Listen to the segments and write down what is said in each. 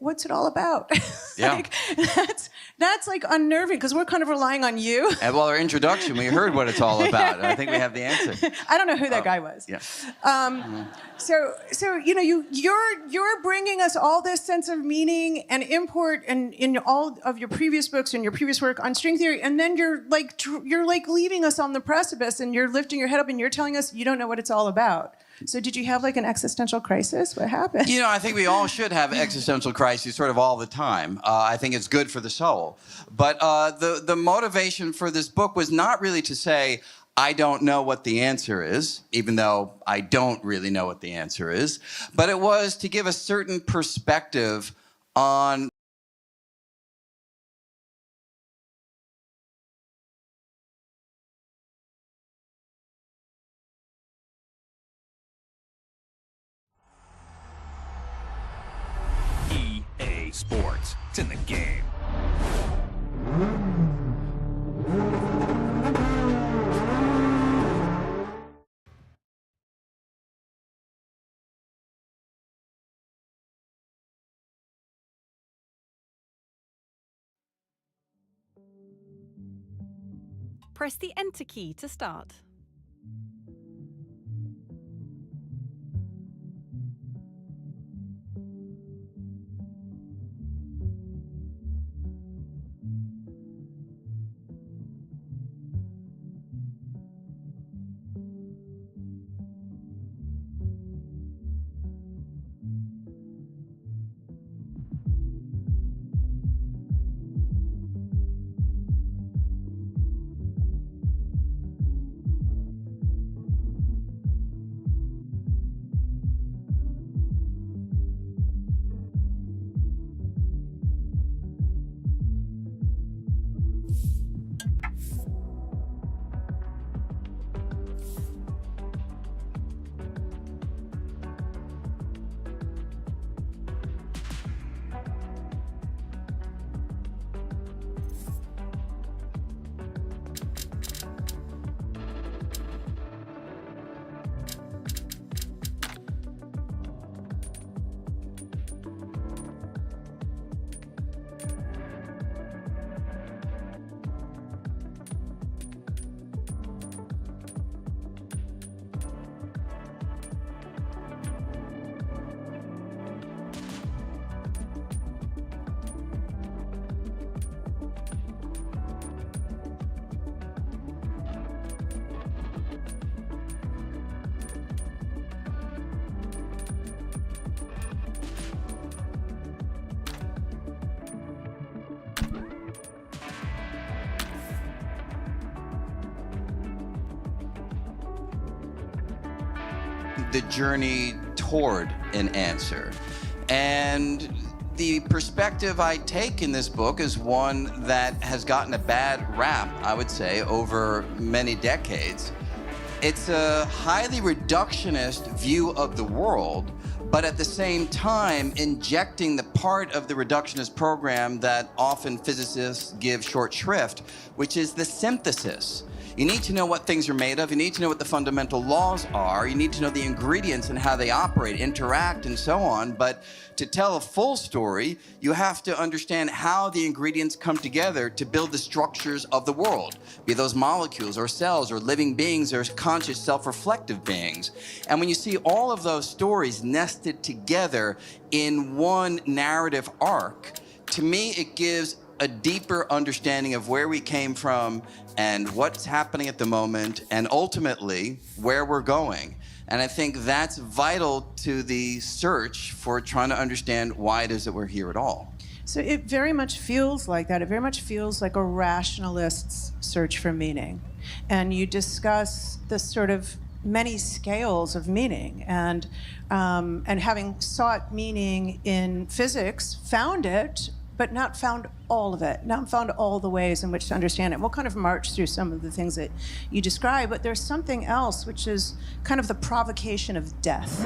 what's it all about? Yeah. Like, that's like unnerving because we're kind of relying on you. And well, our introduction, we heard what it's all about. I think we have the answer. I don't know who that guy was. Yeah. So you know, you're bringing us all this sense of meaning and import, and in all of your previous books and your previous work on string theory, and then you're like leaving us on the precipice, and you're lifting your head up, and you're telling us you don't know what it's all about. So did you have like an existential crisis? What happened? You know, I think we all should have existential crises sort of all the time. I think it's good for the soul. But the motivation for this book was not really to say, I don't know what the answer is, even though I don't really know what the answer is. But it was to give a certain perspective on EA Sports. It's in the game. Press the Enter key to start. the journey toward an answer. And the perspective I take in this book is one that has gotten a bad rap, I would say, over many decades. It's a highly reductionist view of the world, but at the same time injecting the part of the reductionist program that often physicists give short shrift, which is the synthesis. You need to know what things are made of. You need to know what the fundamental laws are. You need to know the ingredients and how they operate, interact, and so on. But to tell a full story, you have to understand how the ingredients come together to build the structures of the world, be those molecules or cells or living beings or conscious self-reflective beings. And when you see all of those stories nested together in one narrative arc, to me, it gives a deeper understanding of where we came from and what's happening at the moment, and ultimately where we're going. And I think that's vital to the search for trying to understand why it is that we're here at all. So it very much feels like that. It very much feels like a rationalist's search for meaning. And you discuss the sort of many scales of meaning, and having sought meaning in physics, found it, but not found all of it, not found all the ways in which to understand it. We'll kind of march through some of the things that you describe, but there's something else, which is kind of the provocation of death.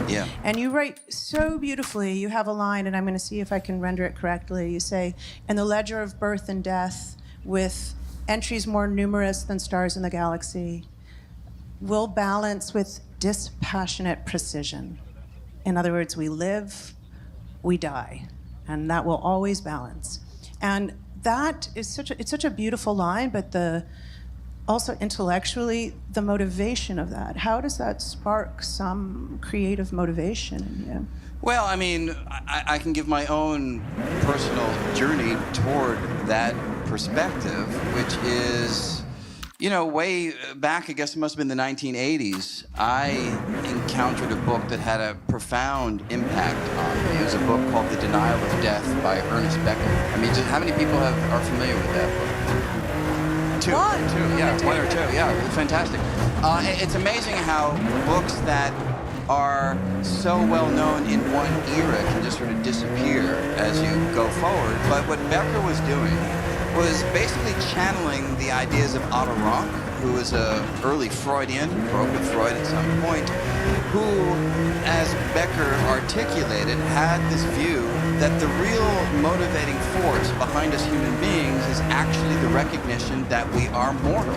Yeah. And you write so beautifully. You have a line, and I'm going to see if I can render it correctly. You say, in the ledger of birth and death, with entries more numerous than stars in the galaxy, we'll balance with dispassionate precision. In other words, we live, we die, and that will always balance. And that is such a beautiful line, but also intellectually, the motivation of that. How does that spark some creative motivation in you? Well, I mean, I can give my own personal journey toward that perspective, which is, you know, way back, I guess it must have been the 1980s, I encountered a book that had a profound impact on me. It was a book called The Denial of Death by Ernest Becker. I mean, just how many people are familiar with that book? Two, one or two, yeah, fantastic. It's amazing how books that are so well known in one era can just sort of disappear as you go forward. But what Becker was doing was basically channeling the ideas of Otto Rank, who was an early Freudian, broke with Freud at some point, who, as Becker articulated, had this view that the real motivating force behind us human beings is actually the recognition that we are mortal.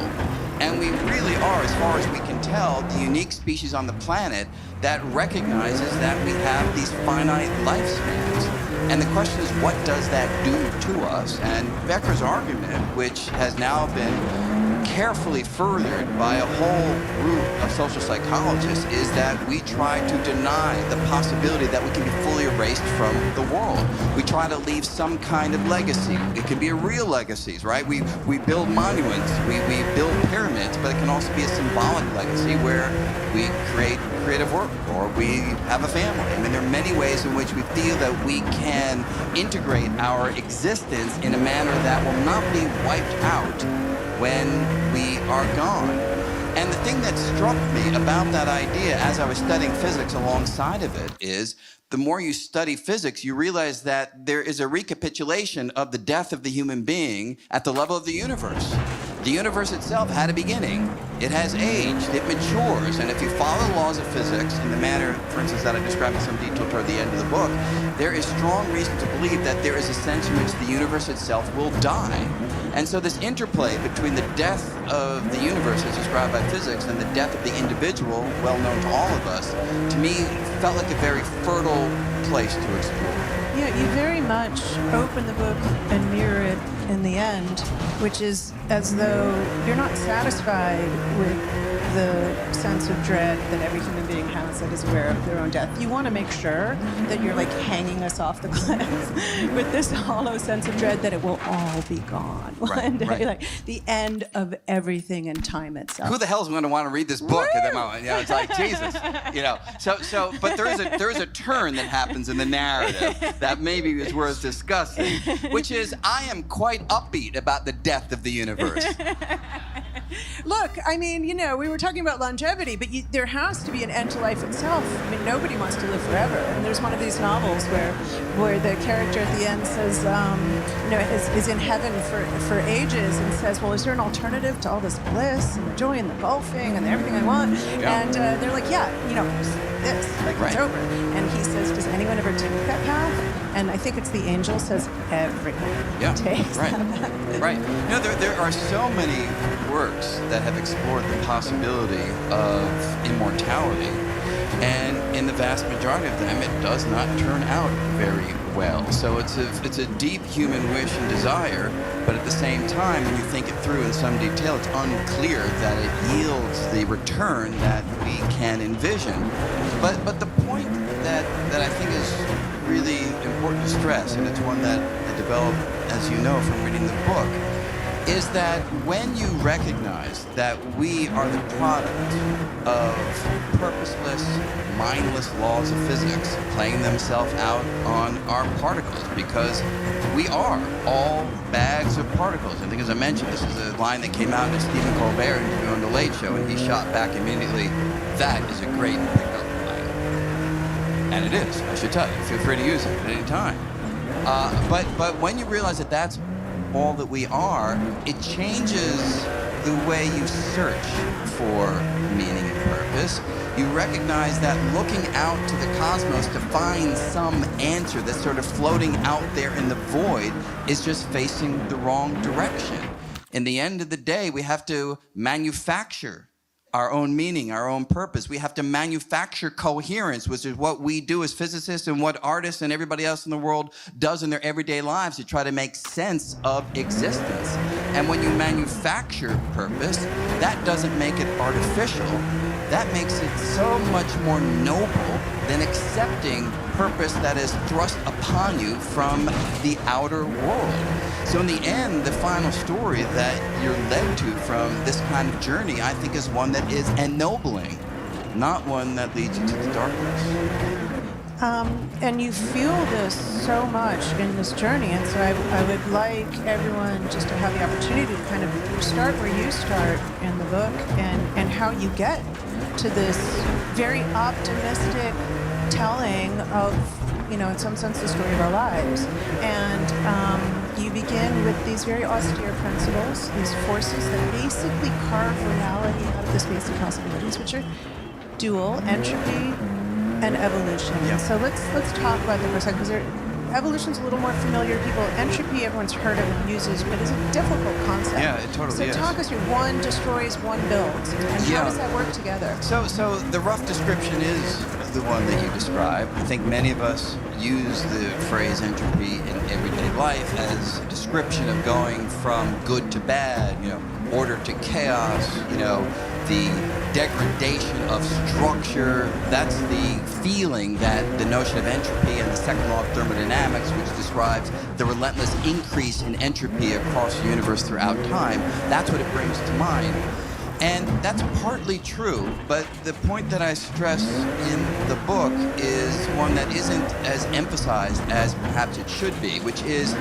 And we really are, as far as we can tell, the unique species on the planet that recognizes that we have these finite lifespans. And the question is, what does that do to us? And Becker's argument, which has now been carefully furthered by a whole group of social psychologists, is that we try to deny the possibility that we can be fully erased from the world. We try to leave some kind of legacy. It can be a real legacies, right? We build monuments, we build pyramids, but it can also be a symbolic legacy where we create creative work or we have a family. I mean, there are many ways in which we feel that we can integrate our existence in a manner that will not be wiped out when we are gone. And the thing that struck me about that idea as I was studying physics alongside of it is, the more you study physics, you realize that there is a recapitulation of the death of the human being at the level of the universe. The universe itself had a beginning. It has aged, it matures, and if you follow the laws of physics in the manner, for instance, that I described in some detail toward the end of the book, there is strong reason to believe that there is a sense in which the universe itself will die. And so this interplay between the death of the universe as described by physics and the death of the individual, well known to all of us, to me felt like a very fertile place to explore. Yeah, you very much open the book and mirror it in the end, which is as though you're not satisfied with the sense of dread that every human being has that is aware of their own death. You want to make sure that you're like hanging us off the cliff with this hollow sense of dread that it will all be gone one day, right. like the end of everything and time itself. Who the hell is going to want to read this book at that moment? You know, it's like, Jesus, you know. So, but there is a turn that happens in the narrative that maybe is worth discussing, which is I am quite upbeat about the death of the universe. Look, I mean, you know, we were talking about longevity, but there has to be an end to life itself. I mean, nobody wants to live forever. And there's one of these novels where the character at the end says, you know, is in heaven for ages and says, well, is there an alternative to all this bliss and the joy and the golfing and everything I want? Yeah. And they're like, yeah, you know, this, like it's over. And he says, does anyone ever take that path? And I think it's the angel says, everyone takes that path. Right. You know, there are so many works that have explored the possibility of immortality, and in the vast majority of them, it does not turn out very well. So it's a deep human wish and desire, but at the same time, when you think it through in some detail, it's unclear that it yields the return that we can envision. But the point that I think is really important to stress, and it's one that I developed, as you know, from reading the book, is that when you recognize that we are the product of purposeless, mindless laws of physics playing themselves out on our particles, because we are all bags of particles. I think, as I mentioned, this is a line that came out in Stephen Colbert interview on The Late Show, and he shot back immediately, that is a great pickup line. And it is, I should tell you. Feel free to use it at any time. But when you realize that that's all that we are, it changes the way you search for meaning and purpose. You recognize that looking out to the cosmos to find some answer that's sort of floating out there in the void is just facing the wrong direction. In the end of the day, we have to manufacture our own meaning, our own purpose. We have to manufacture coherence, which is what we do as physicists and what artists and everybody else in the world does in their everyday lives to try to make sense of existence. And when you manufacture purpose, that doesn't make it artificial. That makes it so much more noble than accepting purpose that is thrust upon you from the outer world. So in the end, the final story that you're led to from this kind of journey, I think, is one that is ennobling, not one that leads you to the darkness. And you feel this so much in this journey, and so I would like everyone just to have the opportunity to kind of start where you start in the book and how you get to this very optimistic telling of, you know, in some sense, the story of our lives. And you begin with these very austere principles, these forces that basically carve reality out of the space of possibilities, which are dual, entropy, and evolution. Yeah. So let's talk about them for a second, because evolution's a little more familiar to people. Entropy, everyone's heard of and uses, but it's a difficult concept. Yeah, it totally is. So talk us through one destroys, one builds, and how does that work together? So the rough description is the one that you describe. I think many of us use the phrase entropy in everyday life as a description of going from good to bad, you know, order to chaos, you know, the degradation of structure. That's the feeling that the notion of entropy and the second law of thermodynamics, which describes the relentless increase in entropy across the universe throughout time, that's what it brings to mind. And that's partly true, but the point that I stress in the book is one that isn't as emphasized as perhaps it should be, which is,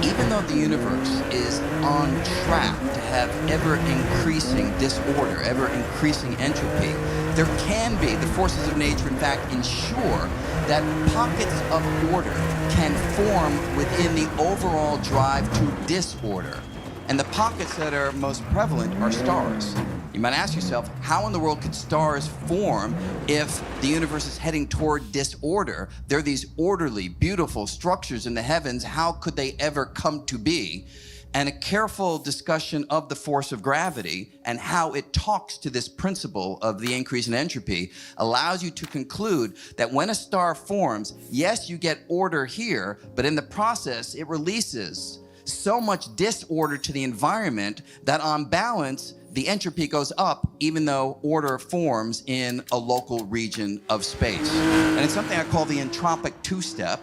even though the universe is on track to have ever-increasing disorder, ever-increasing entropy, there can be, the forces of nature in fact ensure that pockets of order can form within the overall drive to disorder. And the pockets that are most prevalent are stars. You might ask yourself, how in the world could stars form if the universe is heading toward disorder? There are these orderly, beautiful structures in the heavens. How could they ever come to be? And a careful discussion of the force of gravity and how it talks to this principle of the increase in entropy allows you to conclude that when a star forms, yes, you get order here, but in the process, it releases so much disorder to the environment that on balance, the entropy goes up even though order forms in a local region of space. And it's something I call the entropic two-step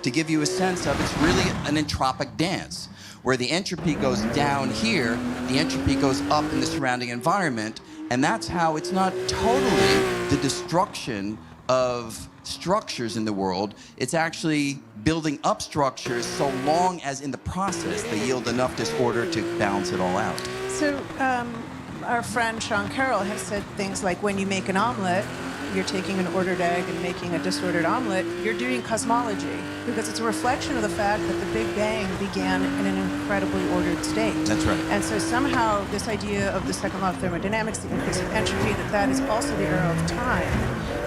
to give you a sense of it's really an entropic dance, where the entropy goes down here, the entropy goes up in the surrounding environment, and that's how it's not totally the destruction of structures in the world. It's actually building up structures so long as in the process they yield enough disorder to balance it all out. So our friend Sean Carroll has said things like, when you make an omelet, you're taking an ordered egg and making a disordered omelet, you're doing cosmology, because it's a reflection of the fact that the Big Bang began in an incredibly ordered state. That's right. And so somehow this idea of the second law of thermodynamics, the increase of entropy, that is also the era of time,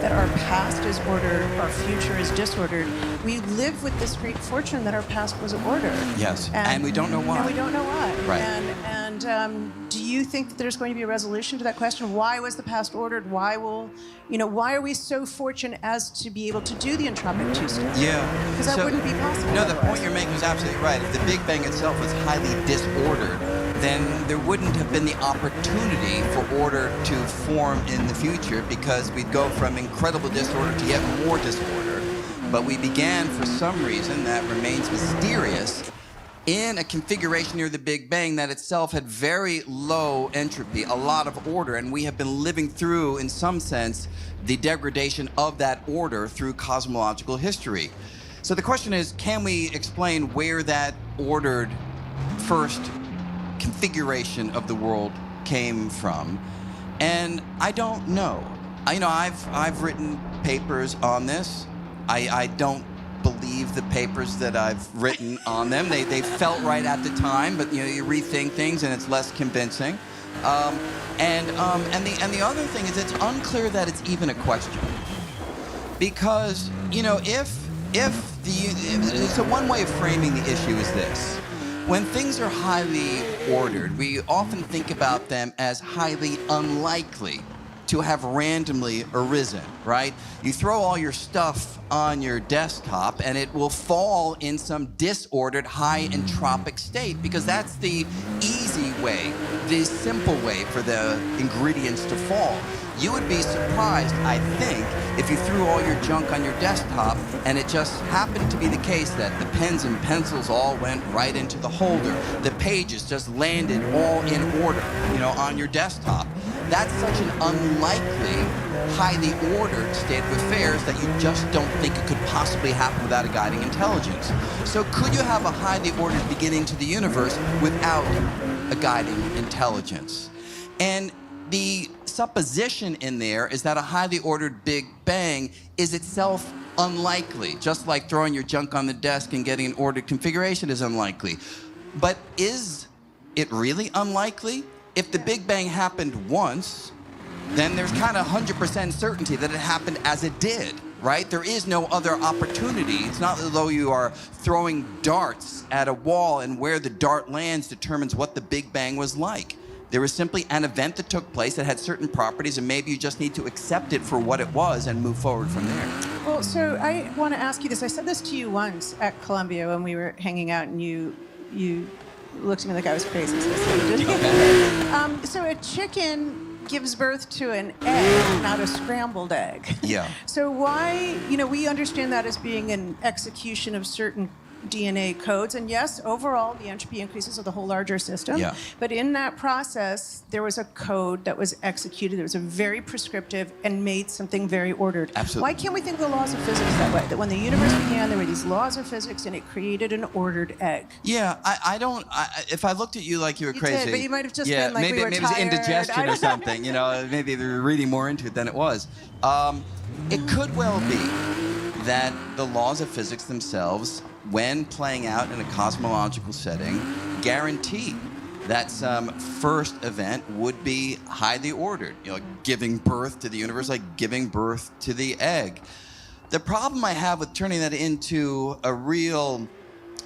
that our past is ordered, our future is disordered. We live with this great fortune that our past was ordered. Yes, and we don't know why. And we don't know why. Right. And do you think that there's going to be a resolution to that question? Why was the past ordered? Why are we so fortunate as to be able to do the entropic two-step? Yeah. Because that wouldn't be possible. No, the point you're making is absolutely right. If the Big Bang itself was highly disordered, then there wouldn't have been the opportunity for order to form in the future, because we'd go from incredible disorder to yet more disorder. But we began, for some reason that remains mysterious, in a configuration near the Big Bang that itself had very low entropy, a lot of order, and we have been living through, in some sense, the degradation of that order through cosmological history. So the question is, can we explain where that ordered first configuration of the world came from? And I don't know. I've written papers on this. I don't believe the papers that I've written on them. They felt right at the time, but you rethink things and it's less convincing. And the other thing is, it's unclear that it's even a question, because so one way of framing the issue is this: When things are highly ordered, we often think about them as highly unlikely to have randomly arisen, right? You throw all your stuff on your desktop and it will fall in some disordered, high entropic state because that's the easy way, the simple way for the ingredients to fall. You would be surprised, I think, if you threw all your junk on your desktop and it just happened to be the case that the pens and pencils all went right into the holder. The pages just landed all in order, you know, on your desktop. That's such an unlikely, highly ordered state of affairs that you just don't think it could possibly happen without a guiding intelligence. So could you have a highly ordered beginning to the universe without a guiding intelligence? And the supposition in there is that a highly ordered Big Bang is itself unlikely, just like throwing your junk on the desk and getting an ordered configuration is unlikely. But is it really unlikely? If the Big Bang happened once, then there's kind of 100% certainty that it happened as it did, right? There is no other opportunity. It's not as though you are throwing darts at a wall and where the dart lands determines what the Big Bang was like. There was simply an event that took place that had certain properties, and maybe you just need to accept it for what it was and move forward from there. Well, so I want to ask you this. I said this to you once at Columbia when we were hanging out, and you looked at me like I was crazy. So a chicken gives birth to an egg, not a scrambled egg. Yeah. So why, we understand that as being an execution of certain DNA codes, and yes, overall the entropy increases of the whole larger system. Yeah. But in that process, there was a code that was executed. It was a very prescriptive and made something very ordered. Absolutely. Why can't we think of the laws of physics that way? That when the universe began, there were these laws of physics, and it created an ordered egg. Yeah, I don't. If I looked at you like you were crazy, did, but you might have just been like maybe, we were maybe it was tired. indigestion or something. Maybe they were reading more into it than it was. It could well be that the laws of physics themselves, when playing out in a cosmological setting, guarantee that some first event would be highly ordered, giving birth to the universe, like giving birth to the egg. The problem I have with turning that into a real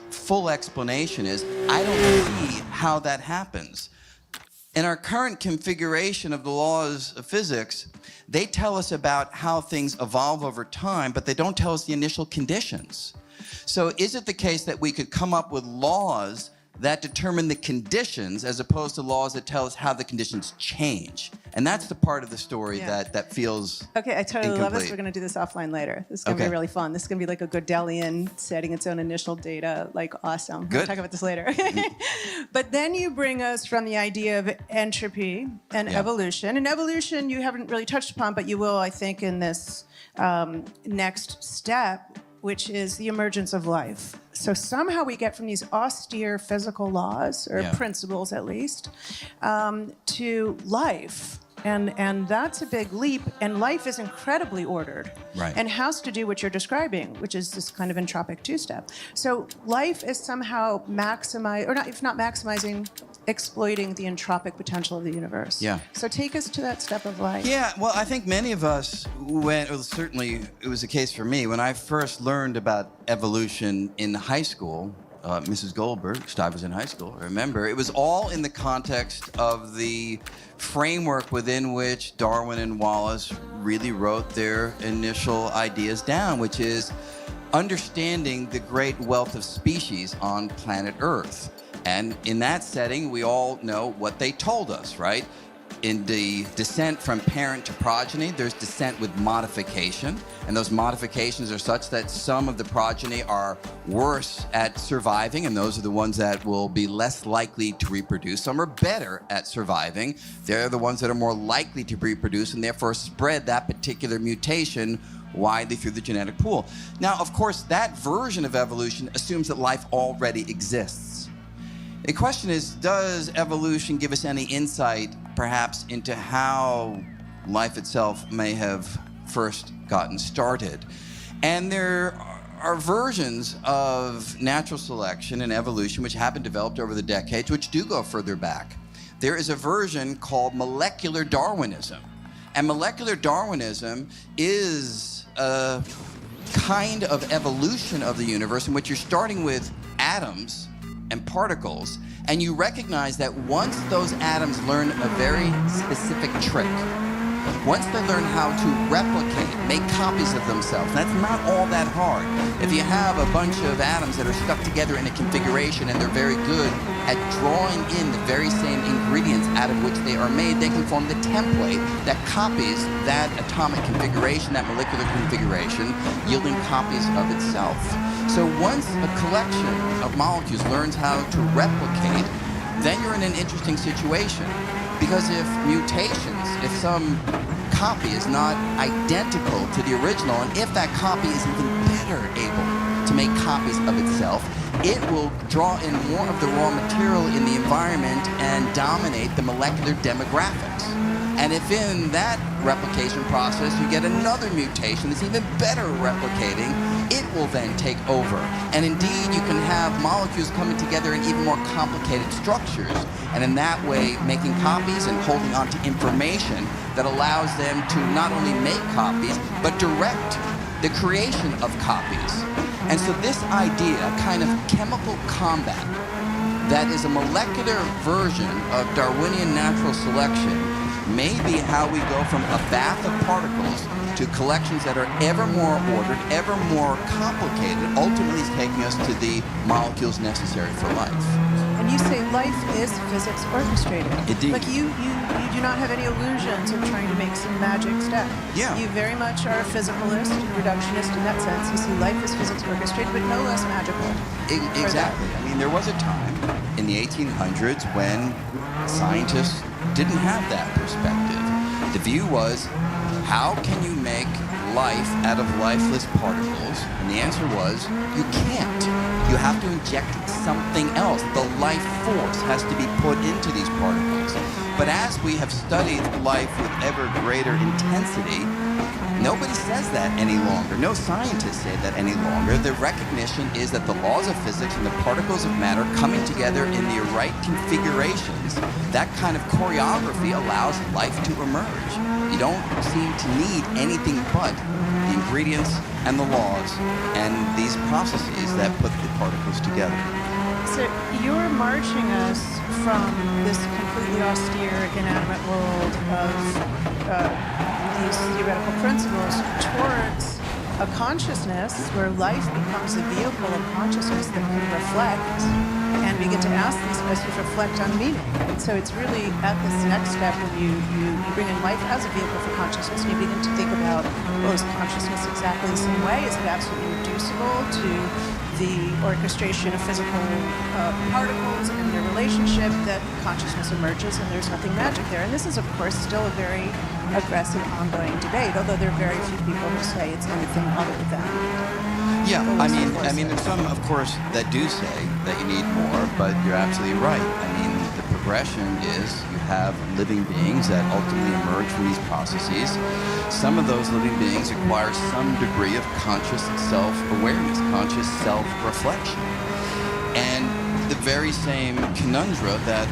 full explanation is I don't see how that happens. In our current configuration of the laws of physics, they tell us about how things evolve over time, but they don't tell us the initial conditions. So is it the case that we could come up with laws that determine the conditions as opposed to laws that tell us how the conditions change? And that's the part of the story that feels Okay, I totally love this. incomplete. We're going to do this offline later. This is going to be really fun. This is going to be like a Gödelian setting its own initial data, like awesome. Good. We'll talk about this later. But then you bring us from the idea of entropy and evolution. And evolution you haven't really touched upon, but you will, I think, in this next step, which is the emergence of life. So somehow we get from these austere physical laws, or principles at least, to life. And that's a big leap, and life is incredibly ordered, and has to do what you're describing, which is this kind of entropic two-step. So life is somehow maximizing, or not, if not maximizing, exploiting the entropic potential of the universe. Yeah. So take us to that step of life. Yeah, well, I think many of us certainly it was the case for me, when I first learned about evolution in high school, Mrs. Goldberg, I was in high school, I remember, it was all in the context of the framework within which Darwin and Wallace really wrote their initial ideas down, which is understanding the great wealth of species on planet Earth. And in that setting, we all know what they told us, right? In the descent from parent to progeny, there's descent with modification. And those modifications are such that some of the progeny are worse at surviving, and those are the ones that will be less likely to reproduce. Some are better at surviving. They're the ones that are more likely to reproduce and therefore spread that particular mutation widely through the genetic pool. Now, of course, that version of evolution assumes that life already exists. The question is, does evolution give us any insight, perhaps, into how life itself may have first gotten started? And there are versions of natural selection and evolution which have been developed over the decades which do go further back. There is a version called molecular Darwinism. And molecular Darwinism is a kind of evolution of the universe in which you're starting with atoms and particles, and you recognize that once those atoms learn a very specific trick, once they learn how to replicate, make copies of themselves, that's not all that hard. If you have a bunch of atoms that are stuck together in a configuration and they're very good at drawing in the very same ingredients out of which they are made, they can form the template that copies that atomic configuration, that molecular configuration, yielding copies of itself. So once a collection of molecules learns how to replicate, then you're in an interesting situation. Because if mutations, if some copy is not identical to the original, and if that copy is even better able to make copies of itself, it will draw in more of the raw material in the environment and dominate the molecular demographics. And if in that replication process you get another mutation that's even better replicating, it will then take over. And indeed, you can have molecules coming together in even more complicated structures, and in that way making copies and holding on to information that allows them to not only make copies, but direct the creation of copies. And so this idea, kind of chemical combat, that is a molecular version of Darwinian natural selection, may be how we go from a bath of particles to collections that are ever more ordered, ever more complicated, ultimately taking us to the molecules necessary for life. And you say life is physics orchestrated. Indeed. Like you do not have any illusions of trying to make some magic step. Yeah. You very much are a physicalist and reductionist in that sense. You see life is physics orchestrated, but no less magical. Exactly. I mean, there was a time in the 1800s when scientists didn't have that perspective. The view was, how can you make life out of lifeless particles? And the answer was, you can't. You have to inject something else. The life force has to be put into these particles. But as we have studied life with ever greater intensity, nobody says that any longer. No scientists say that any longer. The recognition is that the laws of physics and the particles of matter coming together in the right configurations, that kind of choreography allows life to emerge. You don't seem to need anything but the ingredients and the laws and these processes that put the particles together. So you're marching us from this completely austere, inanimate world of these theoretical principles towards a consciousness where life becomes a vehicle of consciousness that can reflect and begin to ask these questions, reflect on meaning. And so it's really at this next step when you bring in life as a vehicle for consciousness, and you begin to think about, well, is consciousness exactly the same way? Is it absolutely reducible to the orchestration of physical particles and their relationship that consciousness emerges and there's nothing magic there? And this is, of course, still a very aggressive, ongoing debate, although there are very few people who say it's anything other than. Yeah, I mean, there's some, of course, that do say that you need more, but you're absolutely right. I mean, the progression is you have living beings that ultimately emerge from these processes. Some of those living beings acquire some degree of conscious self-awareness, conscious self-reflection. And the very same conundrum that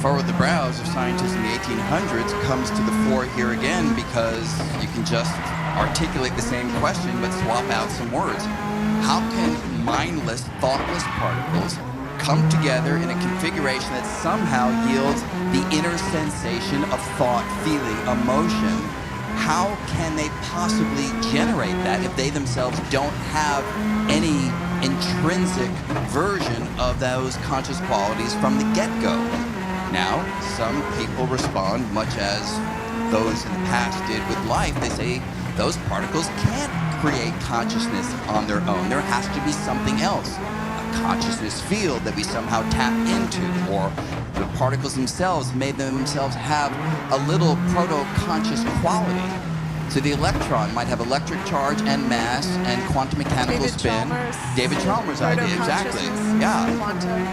furrowed the brows of scientists in the 1800s comes to the fore here again, because you can just articulate the same question but swap out some words. How can mindless, thoughtless particles come together in a configuration that somehow yields the inner sensation of thought, feeling, emotion? How can they possibly generate that if they themselves don't have any intrinsic version of those conscious qualities from the get-go? Now, some people respond much as those in the past did with life. They say those particles can't create consciousness on their own. There has to be something else, a consciousness field that we somehow tap into, or the particles themselves made themselves have a little proto-conscious quality. So the electron might have electric charge and mass and quantum mechanical spin. David Chalmers' idea, exactly. Yeah.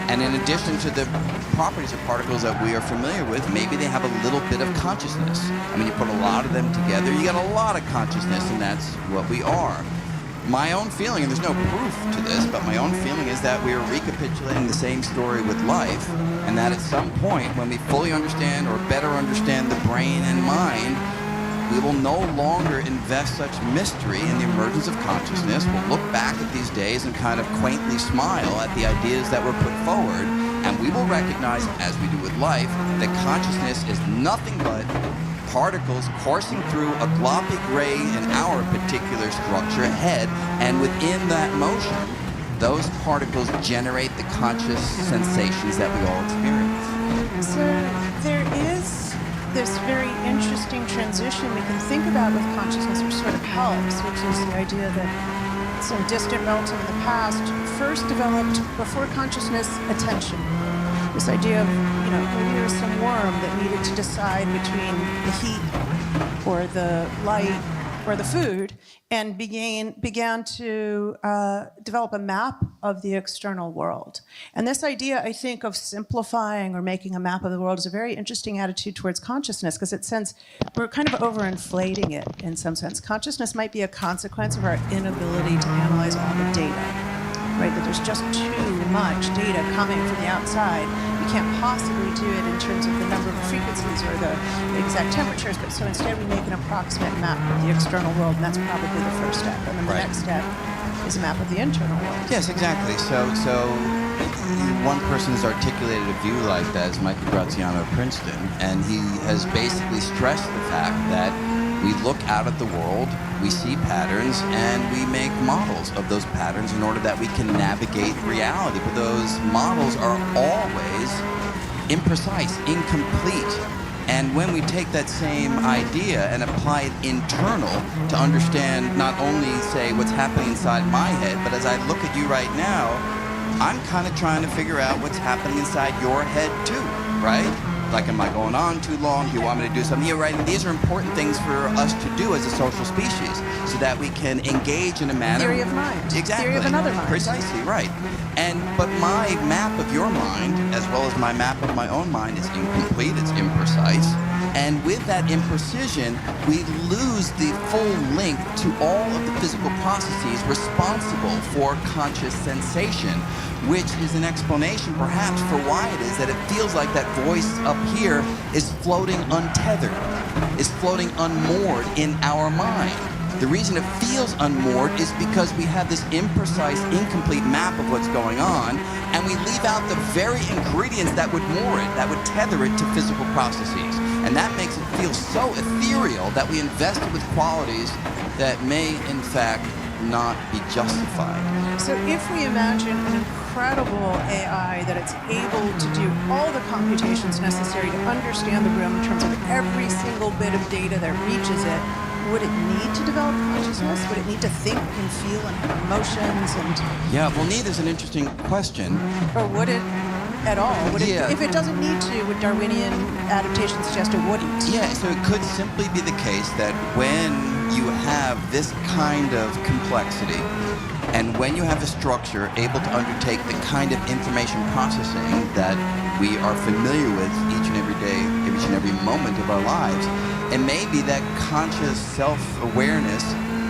And in addition to the properties of particles that we are familiar with, maybe they have a little bit of consciousness. I mean, you put a lot of them together, you get a lot of consciousness, and that's what we are. My own feeling, and there's no proof to this, but my own feeling is that we are recapitulating the same story with life, and that at some point, when we fully understand or better understand the brain and mind, we will no longer invest such mystery in the emergence of consciousness. We'll look back at these days and kind of quaintly smile at the ideas that were put forward, and we will recognize, as we do with life, that consciousness is nothing but particles coursing through a globular ray in our particular structure head, and within that motion, those particles generate the conscious sensations that we all experience. So there is this very interesting transition we can think about with consciousness, which sort of helps, which is the idea that some distant relative in the past first developed, before consciousness, attention. This idea of, maybe there's some worm that needed to decide between the heat or the light or the food, and began to develop a map of the external world. And this idea, I think, of simplifying or making a map of the world is a very interesting attitude towards consciousness, because it sense we're kind of overinflating it in some sense. Consciousness might be a consequence of our inability to analyze all the data, right? That there's just too much data coming from the outside. We can't possibly do it in terms of the number of frequencies or the exact temperatures, but so instead we make an approximate map of the external world, and that's probably the first step. And then the next step is a map of the internal world. Yes, exactly. So one person has articulated a view like that is Michael Graziano of Princeton, and he has basically stressed the fact that we look out at the world, we see patterns, and we make models of those patterns in order that we can navigate reality. But those models are always imprecise, incomplete. And when we take that same idea and apply it internal to understand not only, say, what's happening inside my head, but as I look at you right now, I'm kind of trying to figure out what's happening inside your head too, right? Like, am I going on too long? Do you want me to do something? Yeah, right. And these are important things for us to do as a social species, so that we can engage in a manner. Theory of mind. Exactly. Theory of another mind. Precisely, right. But my map of your mind, as well as my map of my own mind, is incomplete. It's imprecise. And with that imprecision, we lose the full link to all of the physical processes responsible for conscious sensation, which is an explanation perhaps for why it is that it feels like that voice up here is floating untethered, is floating unmoored in our mind. The reason it feels unmoored is because we have this imprecise, incomplete map of what's going on, and we leave out the very ingredients that would moor it, that would tether it to physical processes. And that makes it feel so ethereal that we invest it with qualities that may, in fact, not be justified. So if we imagine an incredible AI that it's able to do all the computations necessary to understand the room in terms of every single bit of data that reaches it, would it need to develop consciousness? Would it need to think and feel and have emotions? Yeah, well, need is an interesting question. Or would it at all? Would it, if it doesn't need to, would Darwinian adaptation suggest it wouldn't? Yeah, so it could simply be the case that when you have this kind of complexity, and when you have a structure able to undertake the kind of information processing that we are familiar with each and every day, each and every moment of our lives, it may be that conscious self-awareness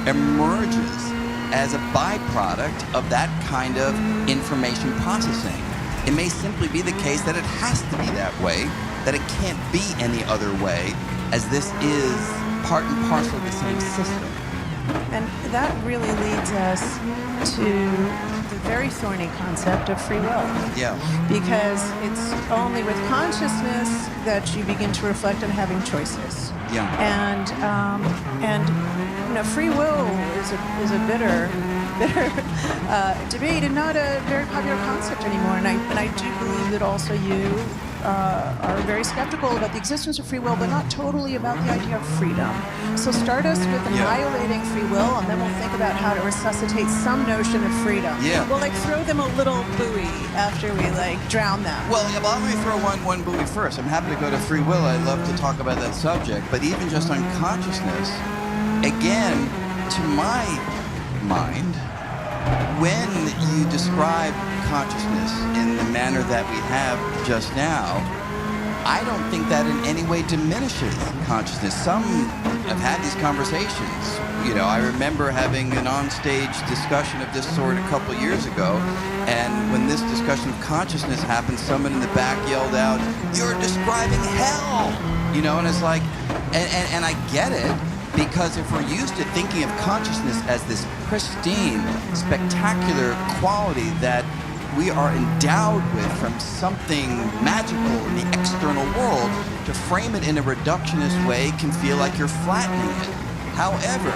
emerges as a byproduct of that kind of information processing. It may simply be the case that it has to be that way, that it can't be any other way, as this is part and parcel of the same system. And that really leads us to the very thorny concept of free will. Yeah. Because it's only with consciousness that you begin to reflect on having choices. Yeah. And free will is a bitter debate and not a very popular concept anymore. And I do believe that also you are very skeptical about the existence of free will, but not totally about the idea of freedom. So start us with annihilating free will, and then we'll think about how to resuscitate some notion of freedom. Yeah. We'll throw them a little buoy after we drown them. Well, let me throw one buoy first. I'm happy to go to free will. I love to talk about that subject. But even just on consciousness, again, to my mind, when you describe consciousness in the manner that we have just now, I don't think that in any way diminishes consciousness. Some have had these conversations. You know, I remember having an on-stage discussion of this sort a couple years ago, and when this discussion of consciousness happened, someone in the back yelled out, "You're describing hell!" You know, and it's like, and I get it, because if we're used to thinking of consciousness as this pristine, spectacular quality that we are endowed with from something magical in the external world, to frame it in a reductionist way can feel like you're flattening it. However,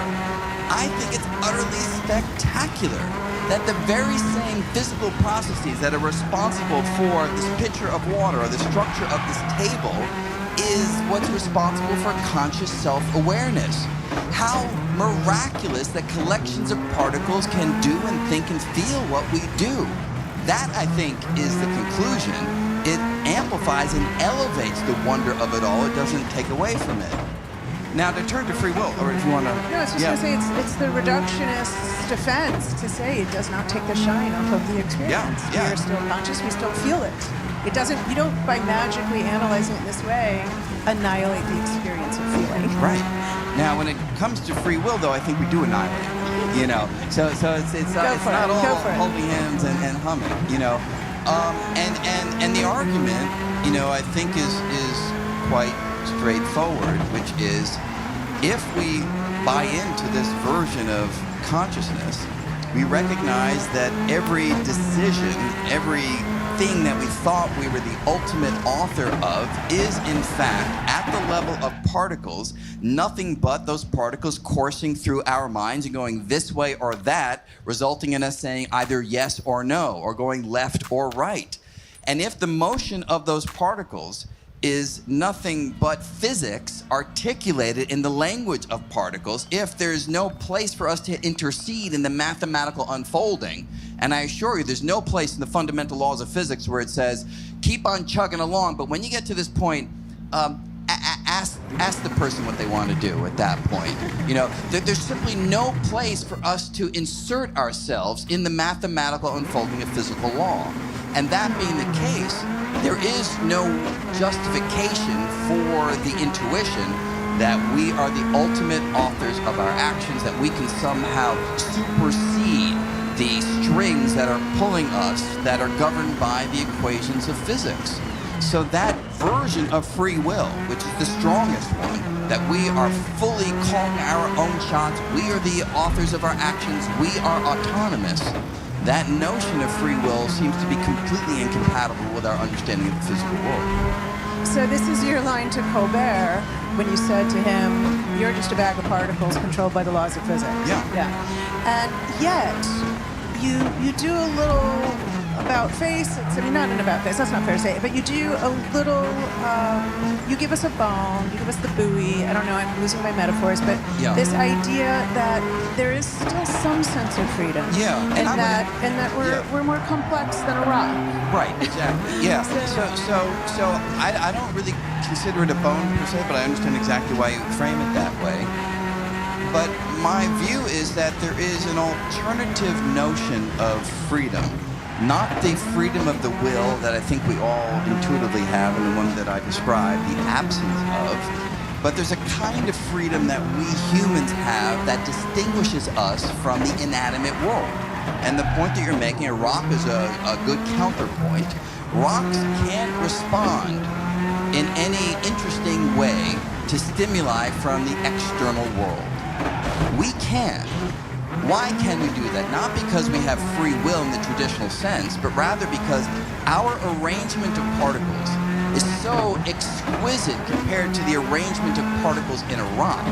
I think it's utterly spectacular that the very same physical processes that are responsible for this pitcher of water or the structure of this table is what's responsible for conscious self-awareness. How miraculous that collections of particles can do and think and feel what we do. That, I think, is the conclusion. It amplifies and elevates the wonder of it all. It doesn't take away from it. Now, to turn to free will, or if you want to... No, I was just going to say, it's the reductionist's defense to say it does not take the shine off of the experience. Yeah. We are still conscious, we still feel it. It doesn't, you don't, by magically analyzing it this way, annihilate the experience of feeling. Right. Now, when it comes to free will, though, I think we do annihilate it. You know, so it's not all holding hands and humming. You know, and the argument, you know, I think is quite straightforward, which is, if we buy into this version of consciousness, we recognize that every decision, everything that we thought we were the ultimate author of is, in fact, at the level of particles, nothing but those particles coursing through our minds and going this way or that, resulting in us saying either yes or no, or going left or right. And if the motion of those particles is nothing but physics articulated in the language of particles, if there's no place for us to intercede in the mathematical unfolding, and I assure you there's no place in the fundamental laws of physics where it says keep on chugging along, but when you get to this point, ask the person what they want to do at that point. You know, there's simply no place for us to insert ourselves in the mathematical unfolding of physical law. And that being the case, there is no justification for the intuition that we are the ultimate authors of our actions, that we can somehow supersede the strings that are pulling us, that are governed by the equations of physics. So that version of free will, which is the strongest one, that we are fully calling our own shots, we are the authors of our actions, we are autonomous, that notion of free will seems to be completely incompatible with our understanding of the physical world. So this is your line to Colbert when you said to him, "You're just a bag of particles controlled by the laws of physics." Yeah. And yet, you do a little about face. I mean, not an about face. That's not fair to say. But you do a little. You give us a bone. You give us the buoy. I don't know. I'm losing my metaphors, but this idea that there is still some sense of freedom. Yeah. And that we're more complex than a rock. Right. Exactly. Yeah. So I don't really consider it a bone per se, but I understand exactly why you frame it that way. But my view is that there is an alternative notion of freedom. Not the freedom of the will that I think we all intuitively have, and the one that I described, the absence of, but there's a kind of freedom that we humans have that distinguishes us from the inanimate world. And the point that you're making, a rock is a good counterpoint. Rocks can't respond in any interesting way to stimuli from the external world. We can. Why can we do that? Not because we have free will in the traditional sense, but rather because our arrangement of particles is so exquisite compared to the arrangement of particles in a rock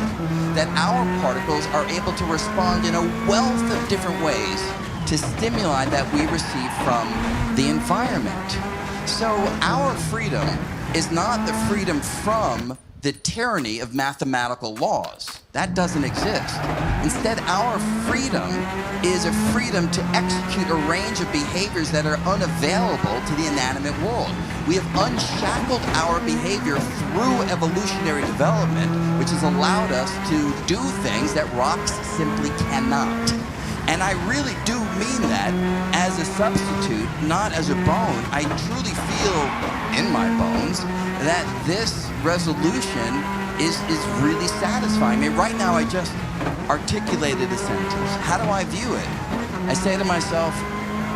that our particles are able to respond in a wealth of different ways to stimuli that we receive from the environment. So our freedom is not the freedom from the tyranny of mathematical laws. That doesn't exist. Instead, our freedom is a freedom to execute a range of behaviors that are unavailable to the inanimate world. We have unshackled our behavior through evolutionary development, which has allowed us to do things that rocks simply cannot. And I really do mean that as a substitute, not as a bone. I truly feel in my bones that this resolution is really satisfying. I mean, right now I just articulated a sentence. How do I view it? I say to myself,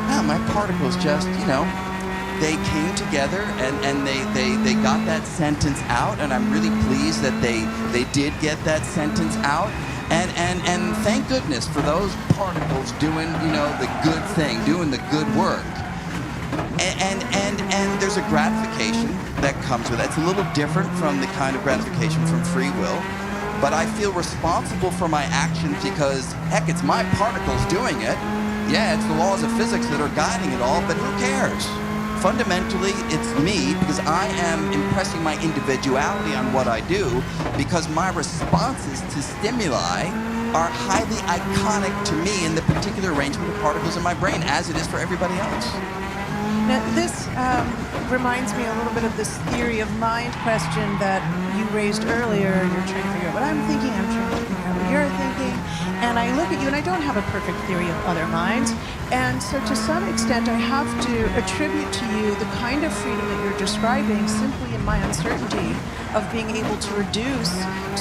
wow, my particles just, they came together and they got that sentence out, and I'm really pleased that they did get that sentence out. And thank goodness for those particles doing, the good thing, doing the good work. And there's a gratification that comes with it. It's a little different from the kind of gratification from free will, but I feel responsible for my actions because, heck, it's my particles doing it. Yeah, it's the laws of physics that are guiding it all, but who cares? Fundamentally, it's me because I am impressing my individuality on what I do because my responses to stimuli are highly iconic to me in the particular arrangement of particles in my brain, as it is for everybody else. Now, this reminds me a little bit of this theory of mind question that you raised earlier. You're trying to figure out what I'm thinking, I'm trying to figure out what you're thinking. And I look at you, and I don't have a perfect theory of other minds. And so to some extent, I have to attribute to you the kind of freedom that you're describing simply in my uncertainty of being able to reduce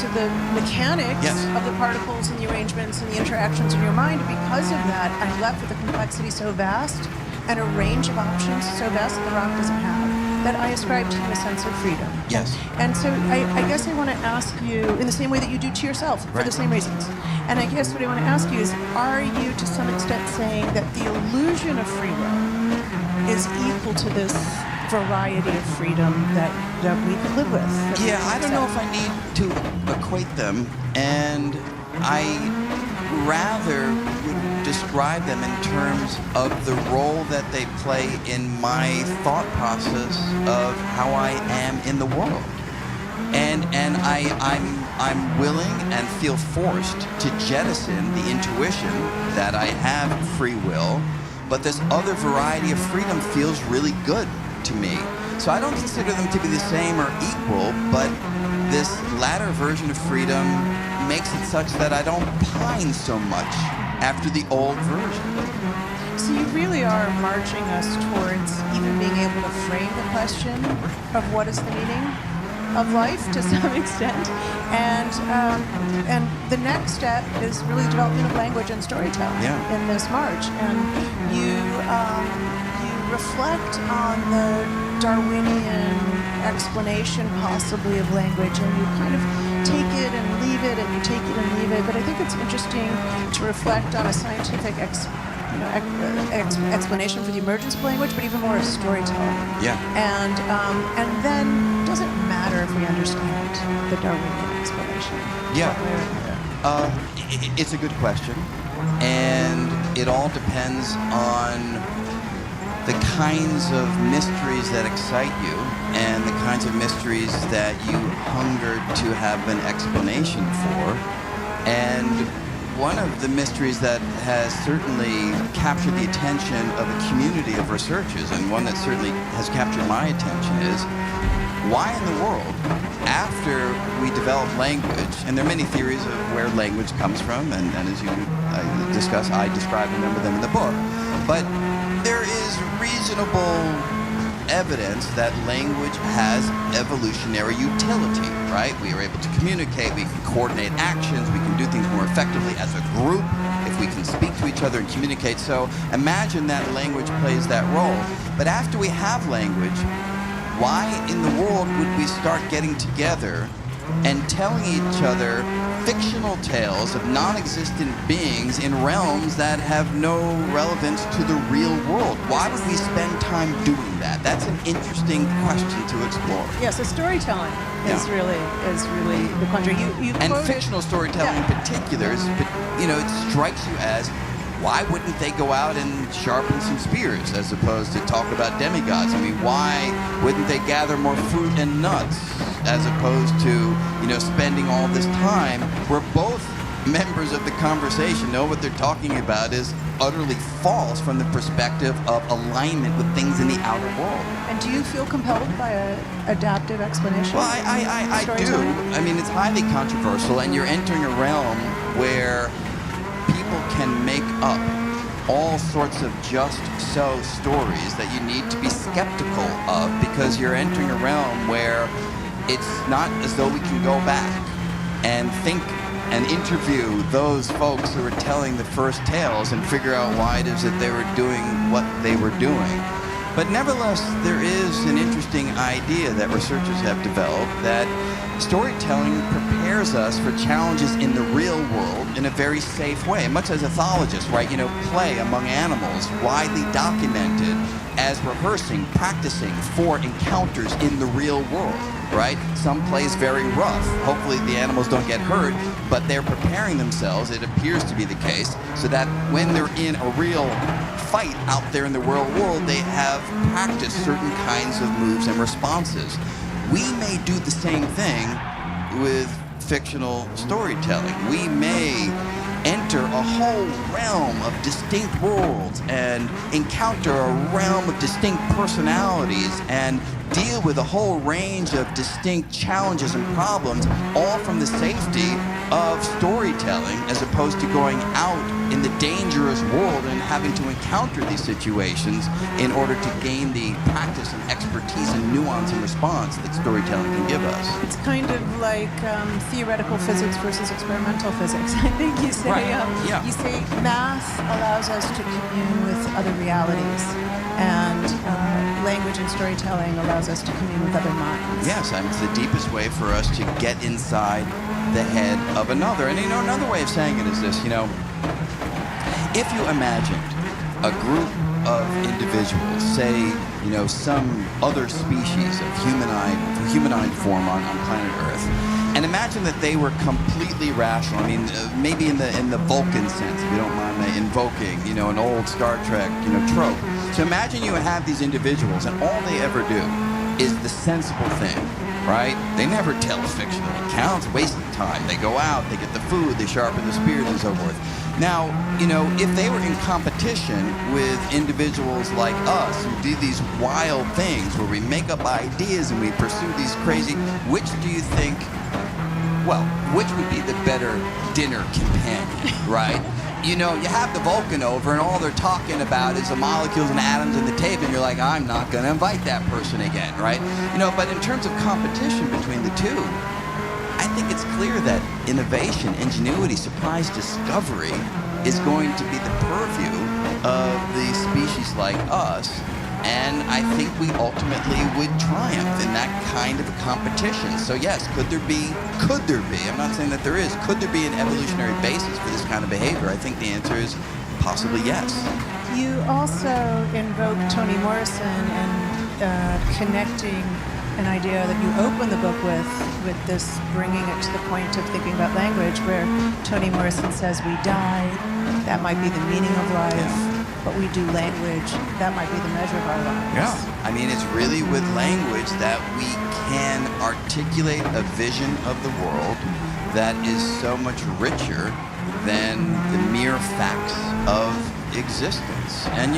to the mechanics of the particles and the arrangements and the interactions in your mind. Because of that, I'm left with a complexity so vast and a range of options so vast that the rock doesn't have, that I ascribe to you a sense of freedom. Yes. And so I guess I want to ask you, in the same way that you do to yourself, for the same reasons. And I guess what I want to ask you is, are you to some extent saying that the illusion of free will is equal to this variety of freedom that we can live with? Yeah, I don't know if I need to equate them, and I rather would describe them in terms of the role that they play in my thought process of how I am in the world. And I'm willing and feel forced to jettison the intuition that I have free will, but this other variety of freedom feels really good to me. So I don't consider them to be the same or equal, but this latter version of freedom makes it such that I don't pine so much after the old version. So you really are marching us towards even being able to frame the question of what is the meaning of life to some extent, and the next step is really the development of language and storytelling in this march. And you reflect on the Darwinian explanation possibly of language, and you kind of take it and leave it, and you take it and leave it. But I think it's interesting to reflect on a scientific explanation for the emergence of language, but even more of storytelling. Yeah. And then, does it matter if we understand the Darwinian explanation? Yeah. It's a good question, and it all depends on the kinds of mysteries that excite you and the kinds of mysteries that you hunger to have an explanation for. And one of the mysteries that has certainly captured the attention of a community of researchers, and one that certainly has captured my attention, is why in the world, after we develop language, and there are many theories of where language comes from, and as you discuss, I describe a number of them in the book, but there is reasonable evidence that language has evolutionary utility, right? We are able to communicate, we can coordinate actions, we can do things more effectively as a group if we can speak to each other and communicate. So imagine that language plays that role. But after we have language, why in the world would we start getting together and telling each other fictional tales of non-existent beings in realms that have no relevance to the real world? Why would we spend time doing that? That's an interesting question to explore. Yes, so storytelling is really the quandary. You and quoted, fictional storytelling in particular, it strikes you as, why wouldn't they go out and sharpen some spears as opposed to talk about demigods? I mean, why wouldn't they gather more fruit and nuts as opposed to, spending all this time where both members of the conversation know what they're talking about is utterly false from the perspective of alignment with things in the outer world. And do you feel compelled by an adaptive explanation? Well, I do. I mean, it's highly controversial, and you're entering a realm where people people can make up all sorts of just so stories that you need to be skeptical of, because you're entering a realm where it's not as though we can go back and think and interview those folks who were telling the first tales and figure out why it is that they were doing what they were doing. But nevertheless, there is an interesting idea that researchers have developed that storytelling prepares us for challenges in the real world in a very safe way, much as ethologists, right? You know, play among animals, widely documented as rehearsing, practicing for encounters in the real world, right? Some plays very rough. Hopefully the animals don't get hurt, but they're preparing themselves, it appears to be the case, so that when they're in a real fight out there in the real world, they have practiced certain kinds of moves and responses. We may do the same thing with fictional storytelling. We may enter a whole realm of distinct worlds and encounter a realm of distinct personalities and deal with a whole range of distinct challenges and problems, all from the safety of storytelling, as opposed to going out in the dangerous world and having to encounter these situations in order to gain the practice and expertise and nuance and response that storytelling can give us. It's kind of like theoretical physics versus experimental physics. I think you say, you say math allows us to commune with other realities, and language and storytelling allows us to commune with other minds. Yes, it's the deepest way for us to get inside the head of another. And another way of saying it is this, if you imagined a group of individuals, say, some other species of humanoid form on planet Earth, and imagine that they were completely rational. Maybe in the Vulcan sense, if you don't mind me invoking, an old Star Trek, trope. So imagine you have these individuals, and all they ever do is the sensible thing, right? They never tell fictional accounts, wasting time. They go out, they get the food, they sharpen the spears, and so forth. Now, if they were in competition with individuals like us who do these wild things where we make up ideas and we pursue these crazy, which do you think, which would be the better dinner companion, right? You have the Vulcan over and all they're talking about is the molecules and atoms in the tape, and you're like, I'm not going to invite that person again, right? But in terms of competition between the two, I think it's clear that innovation, ingenuity, surprise discovery is going to be the purview of the species like us. And I think we ultimately would triumph in that kind of a competition. So yes, could there be, I'm not saying that there is, could there be an evolutionary basis for this kind of behavior? I think the answer is possibly yes. You also invoke Toni Morrison and connecting an idea that you open the book with this, bringing it to the point of thinking about language, where Toni Morrison says we die, that might be the meaning of life. Yeah. But we do language, that might be the measure of our lives. Yeah, it's really with language that we can articulate a vision of the world that is so much richer than the mere facts of existence. And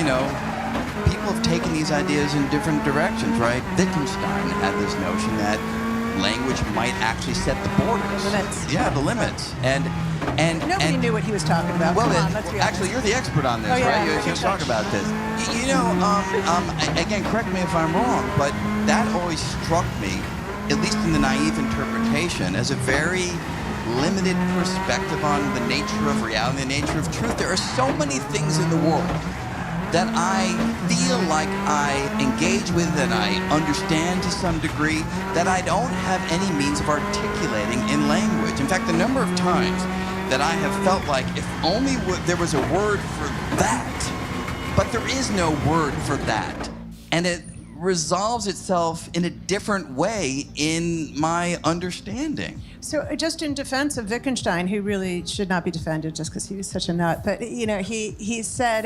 people have taken these ideas in different directions, right? Wittgenstein had this notion that language might actually set the borders. The limits. Yeah, the limits. And nobody knew what he was talking about. Well, Come on, let's be actually, you're the expert on this, right? You can talk about this. Again, correct me if I'm wrong, but that always struck me, at least in the naive interpretation, as a very limited perspective on the nature of reality, the nature of truth. There are so many things in the world that I feel like I engage with and I understand to some degree that I don't have any means of articulating in language. In fact, the number of times that I have felt like if only there was a word for that, but there is no word for that. And it resolves itself in a different way in my understanding. So just in defense of Wittgenstein, who really should not be defended just because he was such a nut, but he said,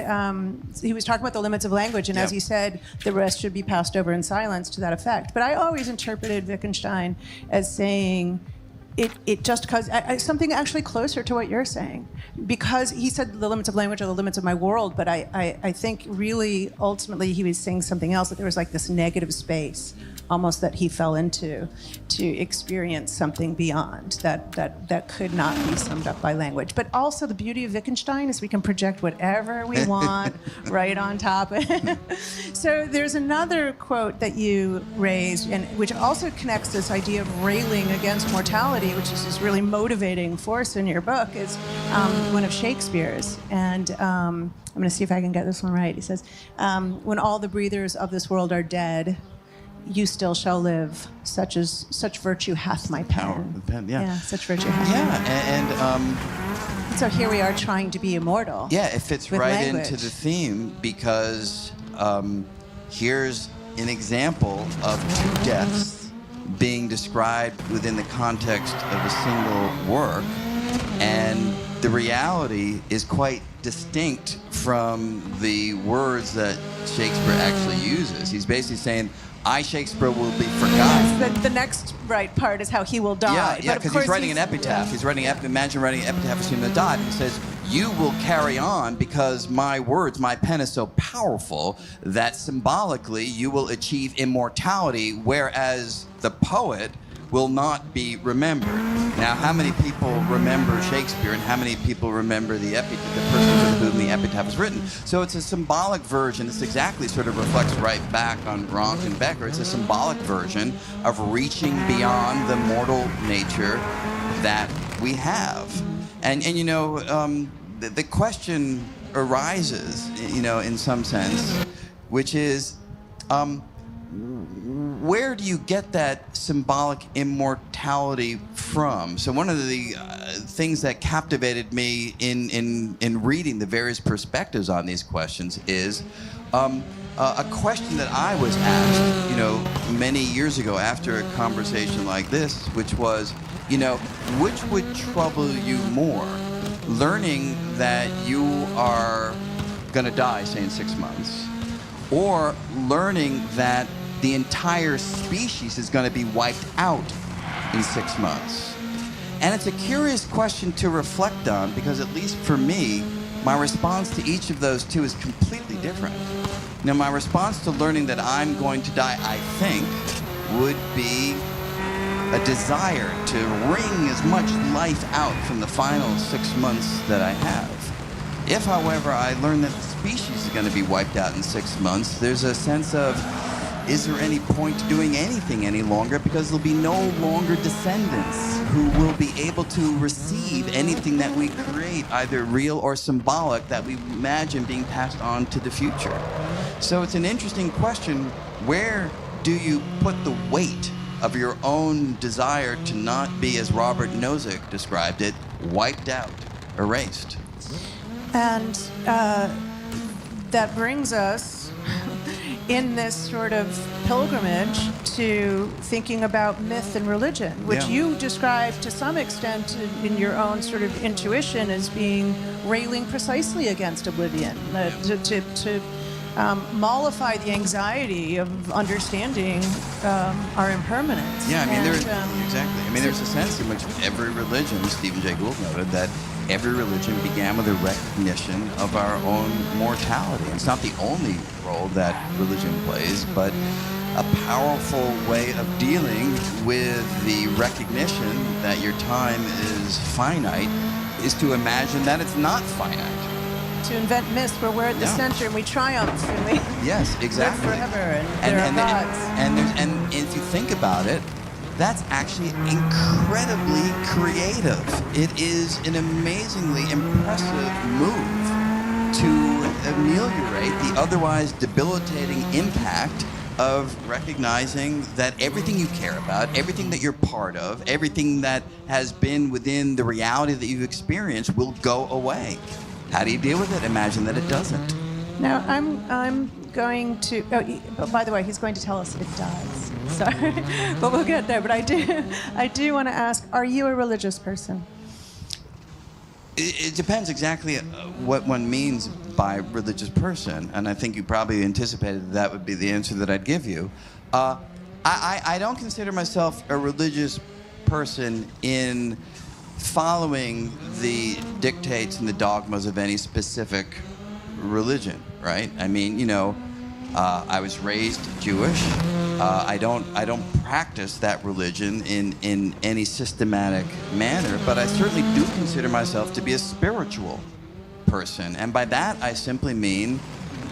he was talking about the limits of language, and as you said, the rest should be passed over in silence, to that effect. But I always interpreted Wittgenstein as saying, it just cause something actually closer to what you're saying, because he said the limits of language are the limits of my world, but I think really ultimately he was saying something else, that there was like this negative space almost that he fell into, to experience something beyond that could not be summed up by language. But also the beauty of Wittgenstein is we can project whatever we want right on top. So there's another quote that you raised, and which also connects this idea of railing against mortality, which is this really motivating force in your book, is one of Shakespeare's. And I'm going to see if I can get this one right. He says, when all the breathers of this world are dead, you still shall live. Such virtue hath my pen. Power of the pen, yeah. Such virtue hath my pen. Yeah, and so here we are trying to be immortal. yeah, it fits with right language. into the theme, because here's an example of two deaths being described within the context of a single work, and the reality is quite distinct from the words that Shakespeare actually uses. He's basically saying, I, Shakespeare, will be forgotten. The next right part is how he will die. Yeah, because he's writing an epitaph. Yeah. He's writing imagine writing an epitaph of him that died. He says, you will carry on because my words, my pen is so powerful that symbolically you will achieve immortality, whereas the poet will not be remembered. Now, how many people remember Shakespeare, and how many people remember the person for whom the epitaph is written? So it's a symbolic version. This exactly sort of reflects right back on Gronk and Becker. It's a symbolic version of reaching beyond the mortal nature that we have. And you know, the question arises, you know, in some sense, which is, where do you get that symbolic immortality from? So one of the things that captivated me in reading the various perspectives on these questions is a question that I was asked, you know, many years ago after a conversation like this, which was, you know, which would trouble you more? Learning that you are going to die, say, in 6 months, or learning that the entire species is going to be wiped out in 6 months? And it's a curious question to reflect on, because at least for me, my response to each of those two is completely different. Now, my response to learning that I'm going to die, I think, would be a desire to wring as much life out from the final 6 months that I have. If, however, I learn that the species is going to be wiped out in 6 months, there's a sense of, is there any point to doing anything any longer, because there'll be no longer descendants who will be able to receive anything that we create, either real or symbolic, that we imagine being passed on to the future. So it's an interesting question. Where do you put the weight of your own desire to not be, as Robert Nozick described it, wiped out, erased? And that brings us in this sort of pilgrimage to thinking about myth and religion, which you describe to some extent in your own sort of intuition as being railing precisely against oblivion, to mollify the anxiety of understanding our impermanence. Yeah, I mean, And, exactly. I mean, there's a sense in which every religion, Stephen Jay Gould noted, that every religion began with a recognition of our own mortality. It's not the only role that religion plays, but a powerful way of dealing with the recognition that your time is finite is to imagine that it's not finite. to invent myths where we're at the center and we triumph and we yes, exactly. live forever and there are gods. And if you think about it, that's actually incredibly creative. It is an amazingly impressive move to ameliorate the otherwise debilitating impact of recognizing that everything you care about, everything that you're part of, everything that has been within the reality that you've experienced will go away. How do you deal with it? Imagine that it doesn't. Now, I'm going to, by the way, he's going to tell us it does. Sorry, but we'll get there. But I do want to ask, are you a religious person? It depends exactly what one means by religious person, and I think you probably anticipated that would be the answer that I'd give you. I don't consider myself a religious person in following the dictates and the dogmas of any specific religion, right? I mean, you know, I was raised Jewish. I don't practice that religion in any systematic manner, but I certainly do consider myself to be a spiritual person. And by that, I simply mean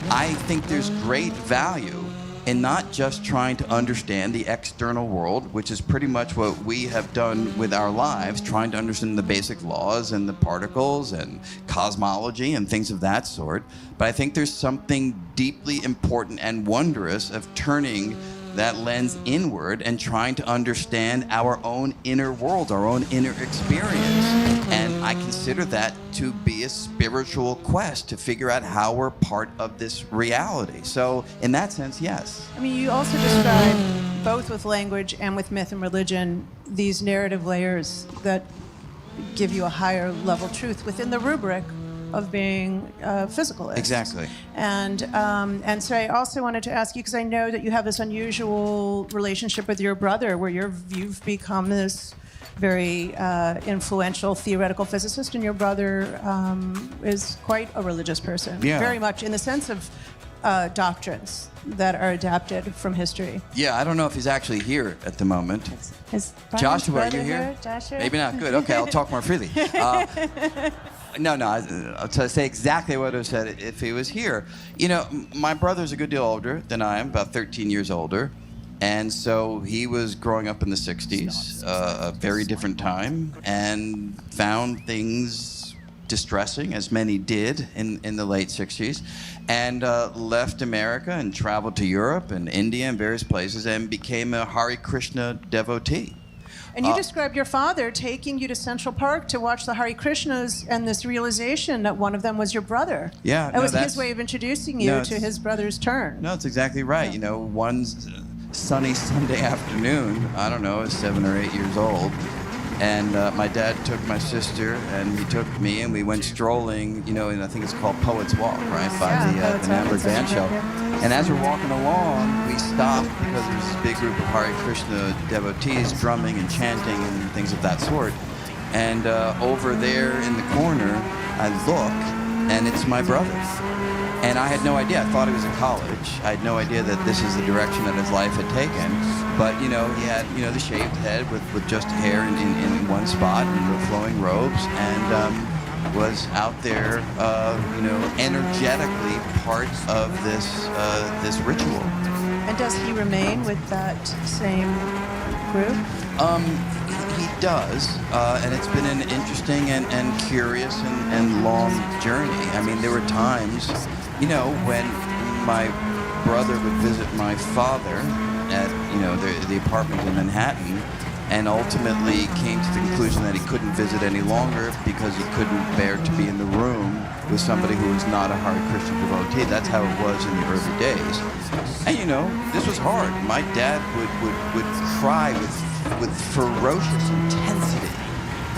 I think there's great value in not just trying to understand the external world, which is pretty much what we have done with our lives, trying to understand the basic laws and the particles and cosmology and things of that sort. But I think there's something deeply important and wondrous of turning that lens inward and trying to understand our own inner world, our own inner experience. And I consider that to be a spiritual quest to figure out how we're part of this reality. So in that sense, yes. I mean, you also describe, both with language and with myth and religion, these narrative layers that give you a higher level truth within the rubric of being a physicalist. Exactly. And so I also wanted to ask you, because I know that you have this unusual relationship with your brother, where you've become this very influential theoretical physicist, and your brother is quite a religious person. Yeah. Very much in the sense of doctrines that are adapted from history. Yeah, I don't know if he's actually here at the moment. Is Brian's Joshua, are brother you here? Joshua? Maybe not. Good. Okay, I'll talk more freely. No, I'll say exactly what I said if he was here. You know, my brother's a good deal older than I am, about 13 years older. And so he was growing up in the 60s, a very different time, and found things distressing, as many did in the late 60s, and left America and traveled to Europe and India and various places and became a Hare Krishna devotee. And you described your father taking you to Central Park to watch the Hare Krishnas, and this realization that one of them was your brother. Yeah, that was his way of introducing you to his brother's turn. No, it's exactly right. Yeah. You know, one sunny Sunday afternoon, I don't know, I was 7 or 8 years old, and my dad took my sister and he took me, and we went strolling, you know, and I think it's called Poets Walk, right, by the Namberg Band Shell. And as we're walking along, we stopped because there's this big group of Hare Krishna devotees drumming and chanting and things of that sort. And over there in the corner, I look, and it's my brother. And I had no idea. I thought he was in college. I had no idea that this is the direction that his life had taken. But, you know, he had, you know, the shaved head with just hair in one spot and the flowing robes, and was out there, you know, energetically part of this ritual. And does he remain with that same group? He does, and it's been an interesting and curious and long journey. I mean, there were times, you know, when my brother would visit my father at, you know, the apartment in Manhattan, and ultimately came to the conclusion that he couldn't visit any longer because he couldn't bear to be in the room with somebody who was not a Hare Krishna devotee. That's how it was in the early days. And, you know, this was hard. My dad would cry with ferocious intensity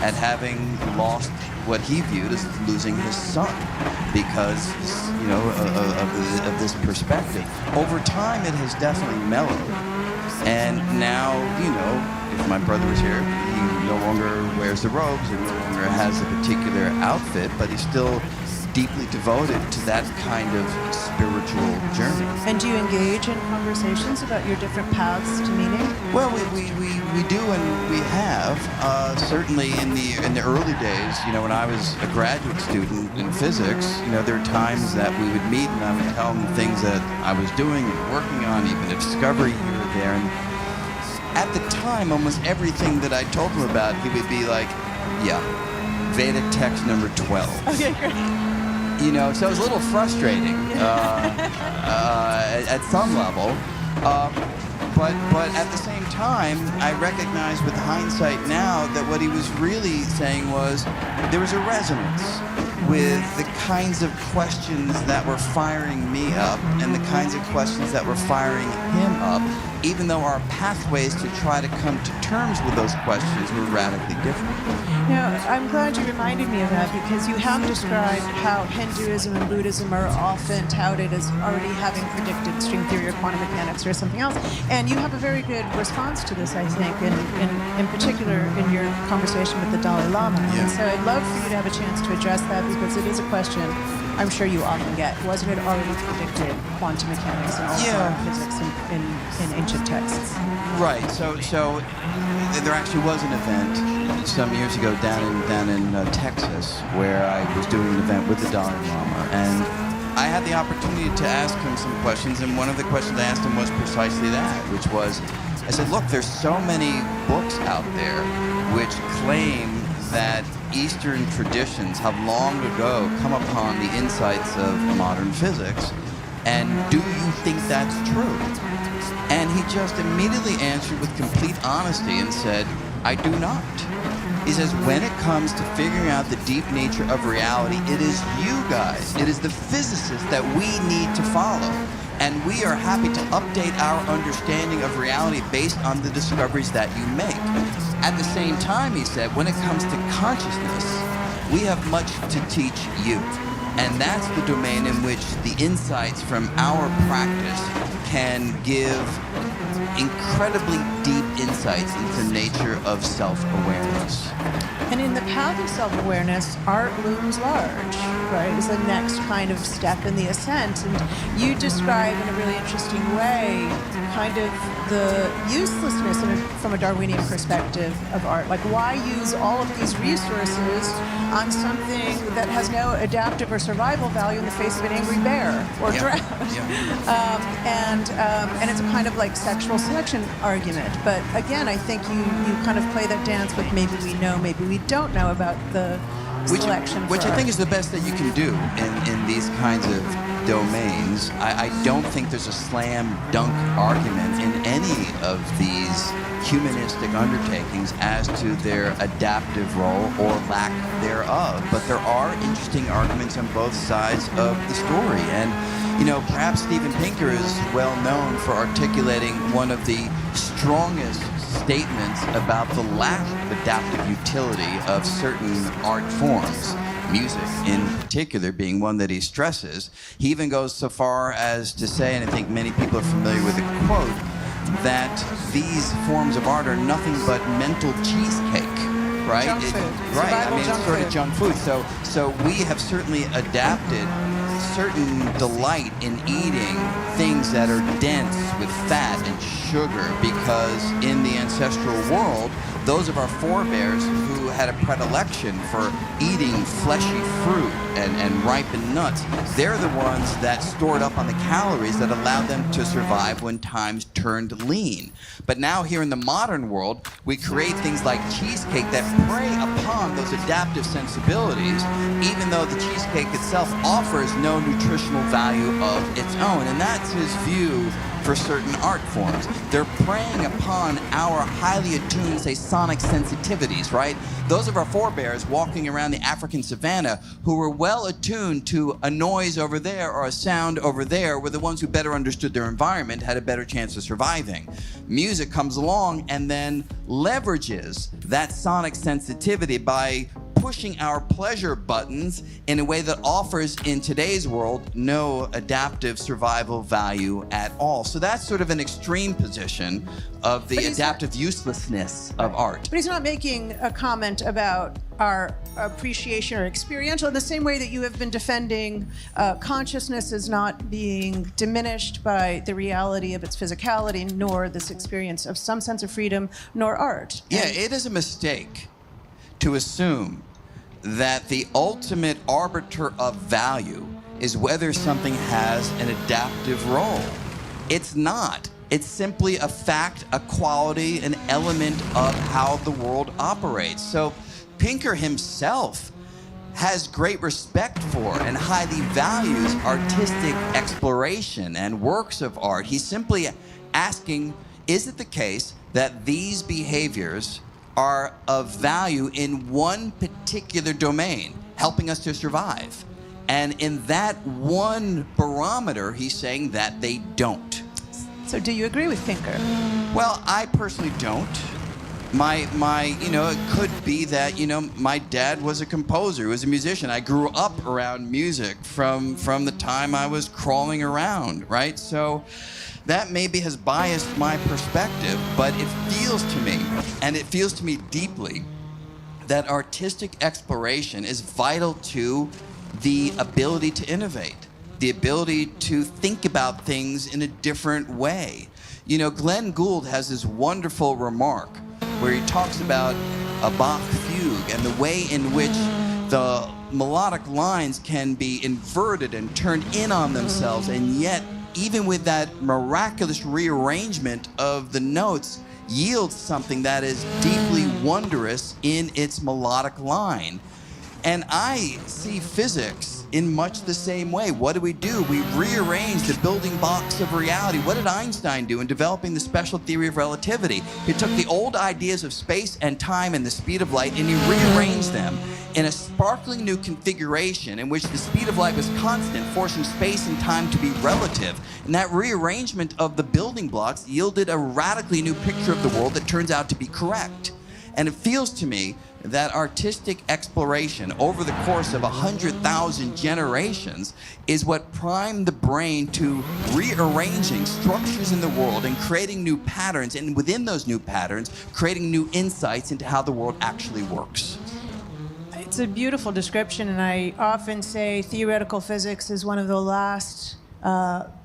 at having lost what he viewed as losing his son because, you know, of this perspective. Over time, it has definitely mellowed. And now, you know, if my brother was here, he no longer wears the robes, he no longer has a particular outfit, but he's still deeply devoted to that kind of spiritual journey. And do you engage in conversations about your different paths to meaning? Well, we do, and we have. Certainly in the early days, you know, when I was a graduate student in physics, you know, there were times that we would meet and I would tell him things that I was doing and working on, even a discovery here or there. And at the time, almost everything that I told him about, he would be like, yeah, Veda text number 12. Okay, great. You know, so it was a little frustrating at some level. But at the same time, I recognize with hindsight now that what he was really saying was there was a resonance with the kinds of questions that were firing me up and the kinds of questions that were firing him up, even though our pathways to try to come to terms with those questions were radically different. Now, I'm glad you reminded me of that, because you have described how Hinduism and Buddhism are often touted as already having predicted string theory or quantum mechanics or something else. And you have a very good response to this, I think, in particular in your conversation with the Dalai Lama. Yeah. And so I'd love for you to have a chance to address that, because it is a question I'm sure you often get, wasn't it already predicted quantum mechanics and all Yeah. physics in ancient texts? Right. So there actually was an event some years ago down in Texas where I was doing an event with the Dalai Lama, and I had the opportunity to ask him some questions, and one of the questions I asked him was precisely that, which was, I said, look, there's so many books out there which claim that Eastern traditions have long ago come upon the insights of modern physics, and do you think that's true? And he just immediately answered with complete honesty and said, I do not. He says, when it comes to figuring out the deep nature of reality, it is you guys, it is the physicists that we need to follow. And we are happy to update our understanding of reality based on the discoveries that you make. At the same time, he said, when it comes to consciousness, we have much to teach you. And that's the domain in which the insights from our practice can give incredibly deep insights into the nature of self-awareness. And in the path of self-awareness, art looms large, right? Is the next kind of step in the ascent. And you describe in a really interesting way kind of the uselessness from a Darwinian perspective of art. Like, why use all of these resources on something that has no adaptive or survival value in the face of an angry bear or drought? And it's a kind of like sexual selection argument. But again, I think you kind of play that dance with maybe we know, maybe we don't know about the selection. Which I think is the best that you can do in these kinds of domains. I don't think there's a slam dunk argument in any of these humanistic undertakings as to their adaptive role or lack thereof. But there are interesting arguments on both sides of the story. And, you know, perhaps Steven Pinker is well known for articulating one of the strongest statements about the lack of adaptive utility of certain art forms, music in particular being one that he stresses. He even goes so far as to say, and I think many people are familiar with the quote, that these forms of art are nothing but mental cheesecake, right? Junk food. Right, I Survival mean, it's sort of junk food. So we have certainly adapted certain delight in eating things that are dense with fat and sugar, because in the ancestral world, those of our forebears who had a predilection for eating fleshy fruit and ripened nuts, they're the ones that stored up on the calories that allowed them to survive when times turned lean. But now here in the modern world, we create things like cheesecake that prey upon those adaptive sensibilities, even though the cheesecake itself offers no nutritional value of its own. And that's his view for certain art forms. They're preying upon our highly attuned, say, sonic sensitivities, right? Those of our forebears walking around the African savannah who were well attuned to a noise over there or a sound over there were the ones who better understood their environment, had a better chance of surviving. Music comes along and then leverages that sonic sensitivity by pushing our pleasure buttons in a way that offers, in today's world, no adaptive survival value at all. So that's sort of an extreme position of the adaptive uselessness of art. But he's not making a comment about our appreciation or experiential in the same way that you have been defending consciousness as not being diminished by the reality of its physicality, nor this experience of some sense of freedom, nor art. Yeah, it is a mistake to assume that the ultimate arbiter of value is whether something has an adaptive role. It's not. It's simply a fact, a quality, an element of how the world operates. So Pinker himself has great respect for and highly values artistic exploration and works of art. He's simply asking, is it the case that these behaviors are of value in one particular domain, helping us to survive? And in that one barometer, he's saying that they don't. So do you agree with Pinker? Well, I personally don't. It could be that, my dad was a composer, he was a musician. I grew up around music from the time I was crawling around, right? So that maybe has biased my perspective, but it feels to me, and it feels to me deeply, that artistic exploration is vital to the ability to innovate, the ability to think about things in a different way. You know, Glenn Gould has this wonderful remark where he talks about a Bach fugue and the way in which the melodic lines can be inverted and turned in on themselves, and yet even with that miraculous rearrangement of the notes yields something that is deeply wondrous in its melodic line. And I see physics in much the same way. What do? We rearrange the building blocks of reality. What did Einstein do in developing the special theory of relativity? He took the old ideas of space and time and the speed of light, and he rearranged them in a sparkling new configuration in which the speed of light was constant, forcing space and time to be relative. And that rearrangement of the building blocks yielded a radically new picture of the world that turns out to be correct. And it feels to me that artistic exploration over the course of 100,000 generations is what primed the brain to rearranging structures in the world and creating new patterns, and within those new patterns, creating new insights into how the world actually works. It's a beautiful description, and I often say theoretical physics is one of the last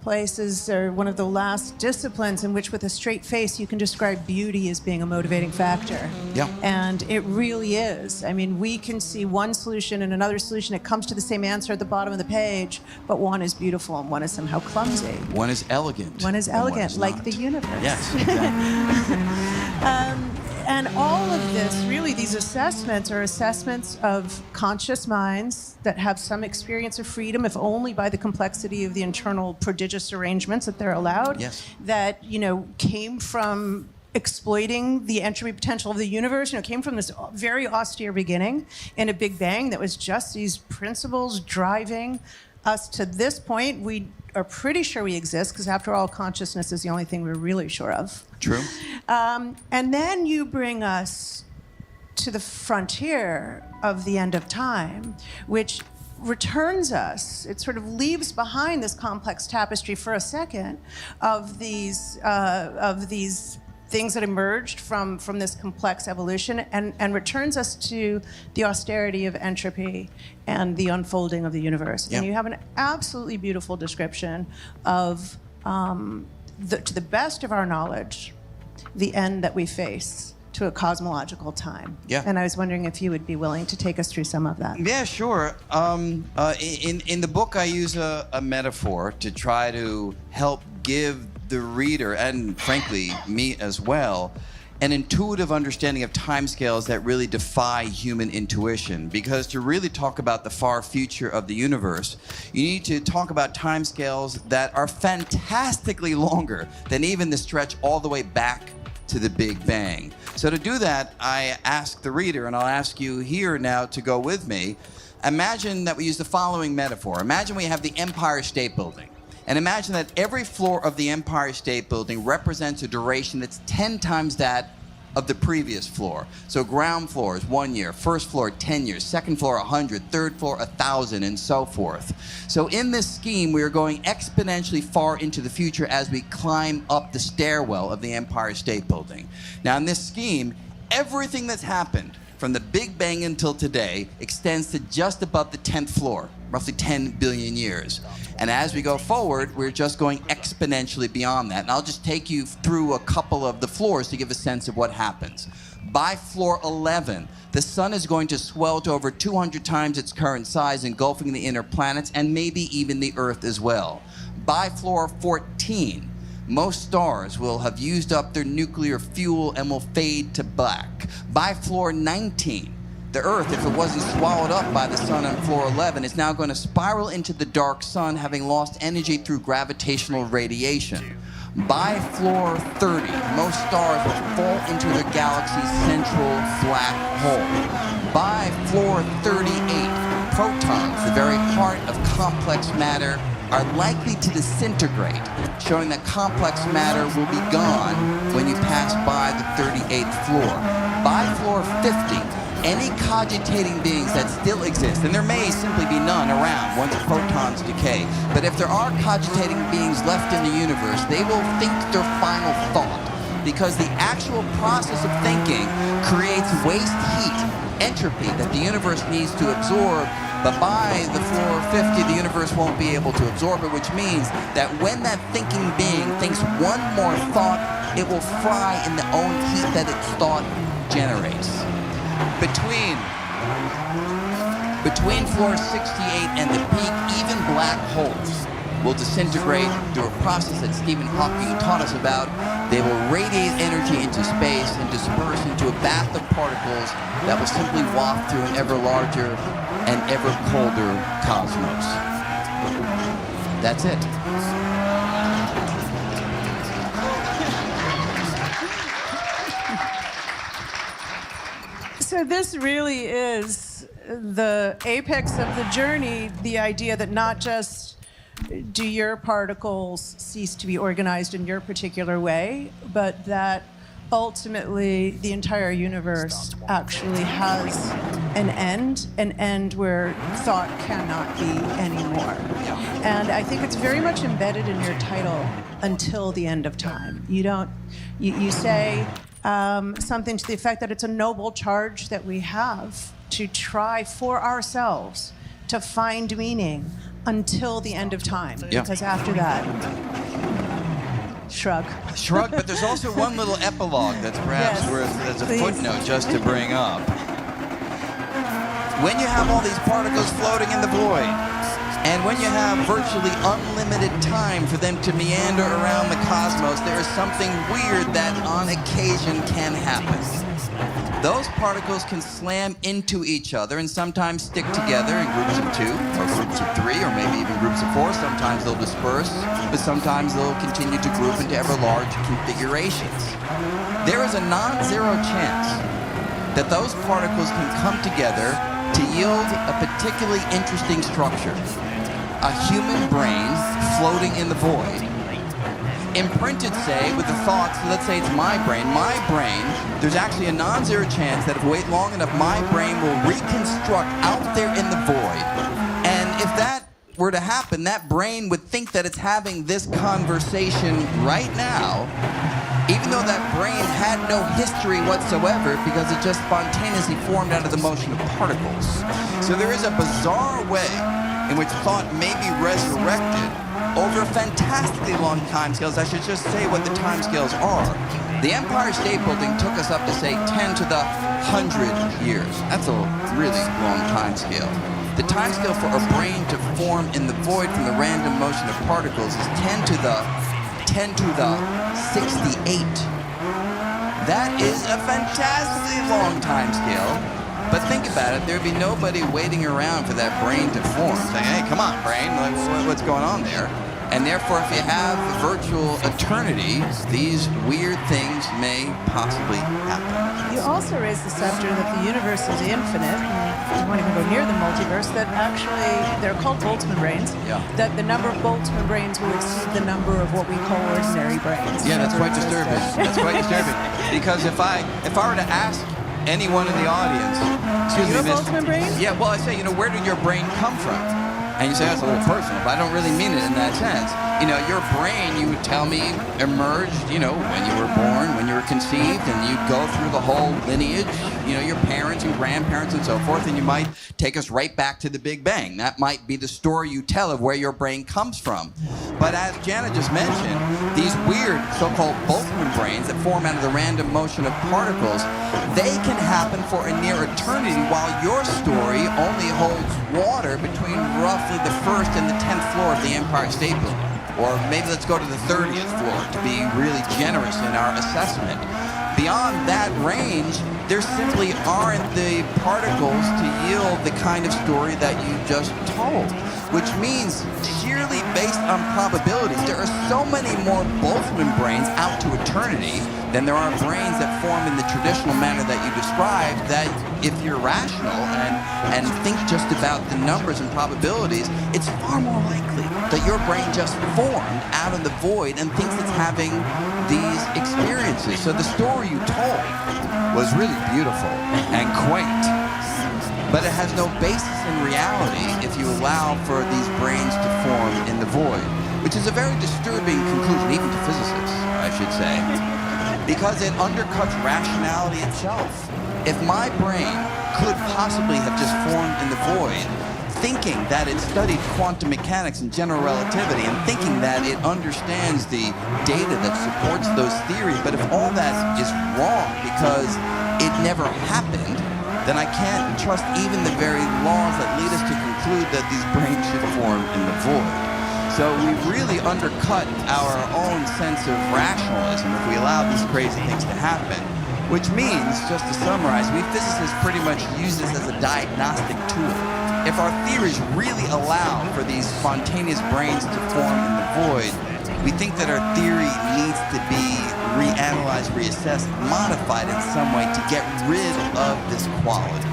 places, or one of the last disciplines in which with a straight face you can describe beauty as being a motivating factor. Yeah. And it really is. I mean, we can see one solution and another solution. It comes to the same answer at the bottom of the page, but one is beautiful and one is somehow clumsy. One is elegant. One is elegant, one is like not. the universe. Yes, exactly. And all of this, really, these assessments are assessments of conscious minds that have some experience of freedom, if only by the complexity of the internal prodigious arrangements that they're allowed. Yes. That, you know, came from exploiting the entropy potential of the universe. You know, came from this very austere beginning in a Big Bang that was just these principles driving us to this point. We are pretty sure we exist, because after all, consciousness is the only thing we're really sure of. True. And then you bring us to the frontier of the end of time, which returns us. It sort of leaves behind this complex tapestry for a second of these things that emerged from this complex evolution, and returns us to the austerity of entropy and the unfolding of the universe. Yeah. And you have an absolutely beautiful description of, to the best of our knowledge, the end that we face to a cosmological time. Yeah. And I was wondering if you would be willing to take us through some of that. Yeah, sure. In the book, I use a metaphor to try to help give the reader, and frankly, me as well, an intuitive understanding of timescales that really defy human intuition. Because to really talk about the far future of the universe, you need to talk about timescales that are fantastically longer than even the stretch all the way back to the Big Bang. So to do that, I ask the reader, and I'll ask you here now to go with me. Imagine that we use the following metaphor. Imagine we have the Empire State Building. And imagine that every floor of the Empire State Building represents a duration that's 10 times that of the previous floor. So ground floor is 1 year, first floor 10 years, second floor 100, third floor 1,000, and so forth. So in this scheme, we are going exponentially far into the future as we climb up the stairwell of the Empire State Building. Now in this scheme, everything that's happened from the Big Bang until today extends to just above the 10th floor, roughly 10 billion years. And as we go forward, we're just going exponentially beyond that. And I'll just take you through a couple of the floors to give a sense of what happens. By floor 11, the sun is going to swell to over 200 times its current size, engulfing the inner planets and maybe even the Earth as well. By floor 14, most stars will have used up their nuclear fuel and will fade to black. By floor 19, the Earth, if it wasn't swallowed up by the sun on floor 11, is now going to spiral into the dark sun, having lost energy through gravitational radiation. By floor 30, most stars will fall into the galaxy's central black hole. By floor 38, protons, the very heart of complex matter, are likely to disintegrate, showing that complex matter will be gone when you pass by the 38th floor. By floor 50, any cogitating beings that still exist, and there may simply be none around once protons decay, but if there are cogitating beings left in the universe, they will think their final thought, because the actual process of thinking creates waste heat entropy that the universe needs to absorb, but by the floor 50, the universe won't be able to absorb it, which means that when that thinking being thinks one more thought, it will fry in the own heat that its thought generates. Between floor 68 and the peak, even black holes will disintegrate through a process that Stephen Hawking taught us about. They will radiate energy into space and disperse into a bath of particles that will simply waft through an ever larger and ever colder cosmos. That's it. So this really is the apex of the journey, the idea that not just do your particles cease to be organized in your particular way, but that ultimately the entire universe actually has an end where thought cannot be anymore. And I think it's very much embedded in your title, Until the End of Time. You say something to the effect that it's a noble charge that we have to try for ourselves to find meaning until the end of time. Yeah. Because after that, shrug. Shrug, but there's also one little epilogue that's perhaps worth as a footnote just to bring up. When you have all these particles floating in the void, and when you have virtually unlimited time for them to meander around the cosmos, there is something weird that on occasion can happen. Those particles can slam into each other and sometimes stick together in groups of 2 or groups of 3 or maybe even groups of 4. Sometimes they'll disperse, but sometimes they'll continue to group into ever large configurations. There is a non-zero chance that those particles can come together to yield a particularly interesting structure. A human brain floating in the void. Imprinted, say, with the thoughts, let's say it's my brain, there's actually a non-zero chance that if we wait long enough, my brain will reconstruct out there in the void. And if that were to happen, that brain would think that it's having this conversation right now, even though that brain had no history whatsoever because it just spontaneously formed out of the motion of particles. So there is a bizarre way in which thought may be resurrected over fantastically long timescales. I should just say what the timescales are. The Empire State Building took us up to, say, 10 to the 100 years. That's a really long timescale. The timescale for a brain to form in the void from the random motion of particles is 10 to the 68. That is a fantastically long timescale. But think about it, there'd be nobody waiting around for that brain to form, saying, hey, come on, brain, what's going on there? And therefore, if you have virtual eternity, these weird things may possibly happen. You also raise the subject that the universe is infinite, and you won't even go near the multiverse, that actually, they're called Boltzmann brains, that the number of Boltzmann brains will exceed the number of what we call ordinary brains. Yeah, that's quite disturbing. That's quite disturbing. Because if I were to ask anyone in the audience, excuse me, Miss Boltzmann brain? Yeah, well, I say, where did your brain come from? And you say, that's a little personal, but I don't really mean it in that sense. Your brain, you would tell me, emerged, when you were born, when you were conceived, and you'd go through the whole lineage, your parents and grandparents and so forth, and you might take us right back to the Big Bang. That might be the story you tell of where your brain comes from. But as Janet just mentioned, these weird so-called Boltzmann brains that form out of the random motion of particles, they can happen for a near eternity, while your story only holds water between roughly the 1st and the 10th floor of the Empire State Building. Or maybe let's go to the 30th floor to be really generous in our assessment. Beyond that range, there simply aren't the particles to yield the kind of story that you just told, which means sheerly based on probabilities, there are so many more Boltzmann brains out to eternity than there are brains that form in the traditional manner that you described, that if you're rational and think just about the numbers and probabilities, it's far more likely that your brain just formed out of the void and thinks it's having these experiences. So the story you told was really beautiful and quaint, but it has no basis in reality if you allow for these brains to form in the void, which is a very disturbing conclusion, even to physicists, I should say, because it undercuts rationality itself. If my brain could possibly have just formed in the void, thinking that it studied quantum mechanics and general relativity, and thinking that it understands the data that supports those theories. But if all that is wrong because it never happened, then I can't trust even the very laws that lead us to conclude that these brains should form in the void. So we really undercut our own sense of rationalism if we allow these crazy things to happen, which means, just to summarize, we physicists pretty much use this as a diagnostic tool. If our theories really allow for these spontaneous brains to form in the void, we think that our theory needs to be reanalyzed, reassessed, modified in some way to get rid of this quality.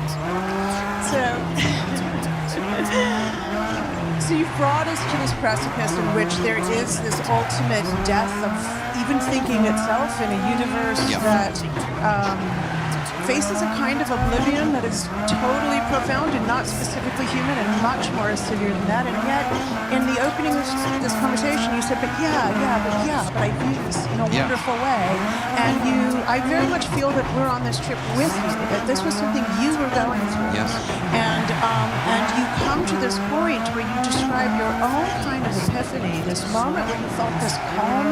So you've brought us to this precipice in which there is this ultimate death of even thinking itself in a universe that faces a kind of oblivion that is totally profound and not specifically human and much more severe than that. And yet, in the opening of this conversation, you said, but I view this in a wonderful way. And I very much feel that we're on this trip with you, that this was something you were going through. Yes. And you come to this point where you describe your own kind of epiphany, this moment where you felt this calm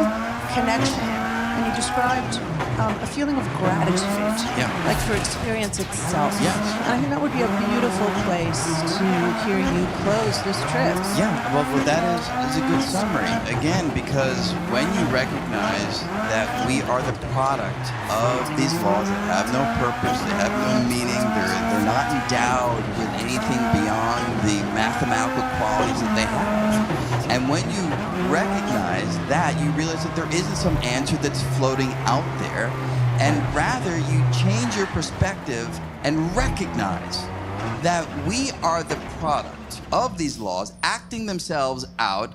connection. And you described a feeling of gratitude, like for experience itself. Yes. And I think that would be a beautiful place to hear you close this trip. Yeah, well that is a good summary. Again, because when you recognize that we are the product of these laws that have no purpose, they have no meaning, they're not endowed with anything beyond the mathematical qualities that they have. And when you recognize that, you realize that there isn't some answer that's floating out there, and rather you change your perspective and recognize that we are the product of these laws acting themselves out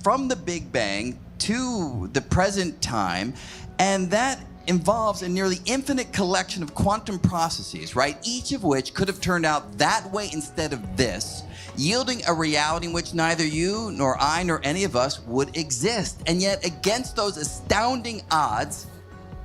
from the Big Bang to the present time, and that involves a nearly infinite collection of quantum processes, right? Each of which could have turned out that way instead of this, yielding a reality in which neither you nor I nor any of us would exist. And yet, against those astounding odds,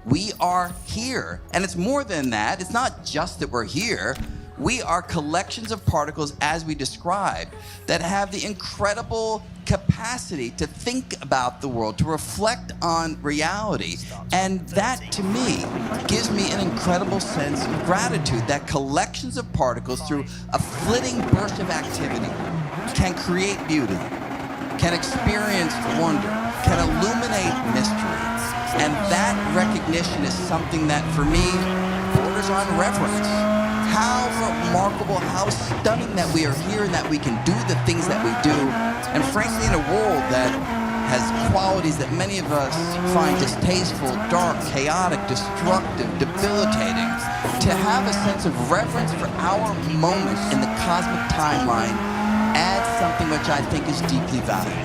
we are here. And it's more than that. It's not just that we're here. We are collections of particles, as we described, that have the incredible capacity to think about the world, to reflect on reality. And that, to me, gives me an incredible sense of gratitude, that collections of particles, through a flitting burst of activity, can create beauty, can experience wonder, can illuminate mystery. And that recognition is something that, for me, borders on reverence. How remarkable, how stunning that we are here and that we can do the things that we do. And frankly, in a world that has qualities that many of us find distasteful, dark, chaotic, destructive, debilitating, to have a sense of reverence for our moment in the cosmic timeline adds something which I think is deeply valuable.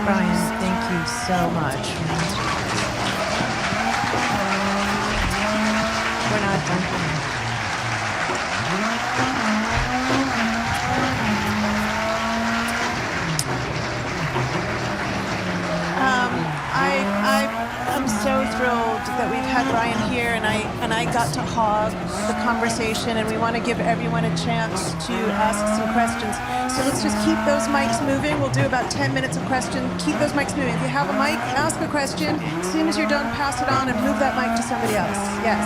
Brian, thank you so much. We're not done. I'm so thrilled that we've had Brian here, and I got to hog the conversation, and we want to give everyone a chance to ask some questions. So let's just keep those mics moving. We'll do about 10 minutes of questions. Keep those mics moving. If you have a mic, ask a question. As soon as you're done, pass it on and move that mic to somebody else. Yes.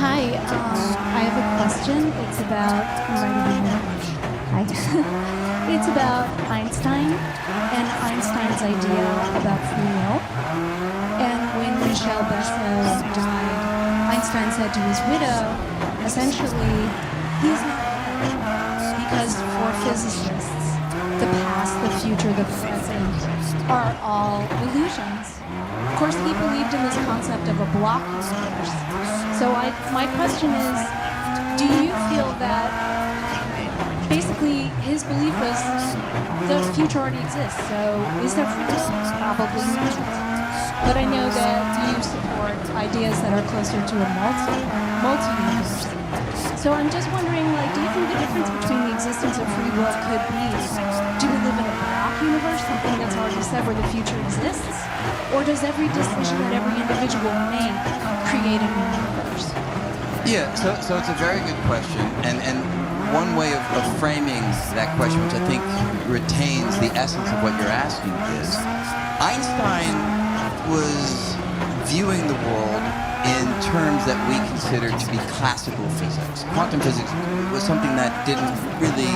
Hi, I have a question. It's about, Hi. It's about Einstein and Einstein's idea about free will. And when Michel Besson died, Einstein said to his widow, essentially, he's not dead, because for physicists, the past, the future, the present are all illusions. Of course, he believed in this concept of a block universe. So my question is, do you feel that basically his belief was the future already exists, so is there free will? Probably not. But I know that you support ideas that are closer to a multi-universe. So I'm just wondering, do you think the difference between the existence of free will could be, do we live in a block universe, something that's already said where the future exists? Or does every decision that every individual make create a new universe? Yeah, so it's a very good question, and one way of framing that question, which I think retains the essence of what you're asking, is Einstein was viewing the world in terms that we consider to be classical physics. Quantum physics was something that didn't really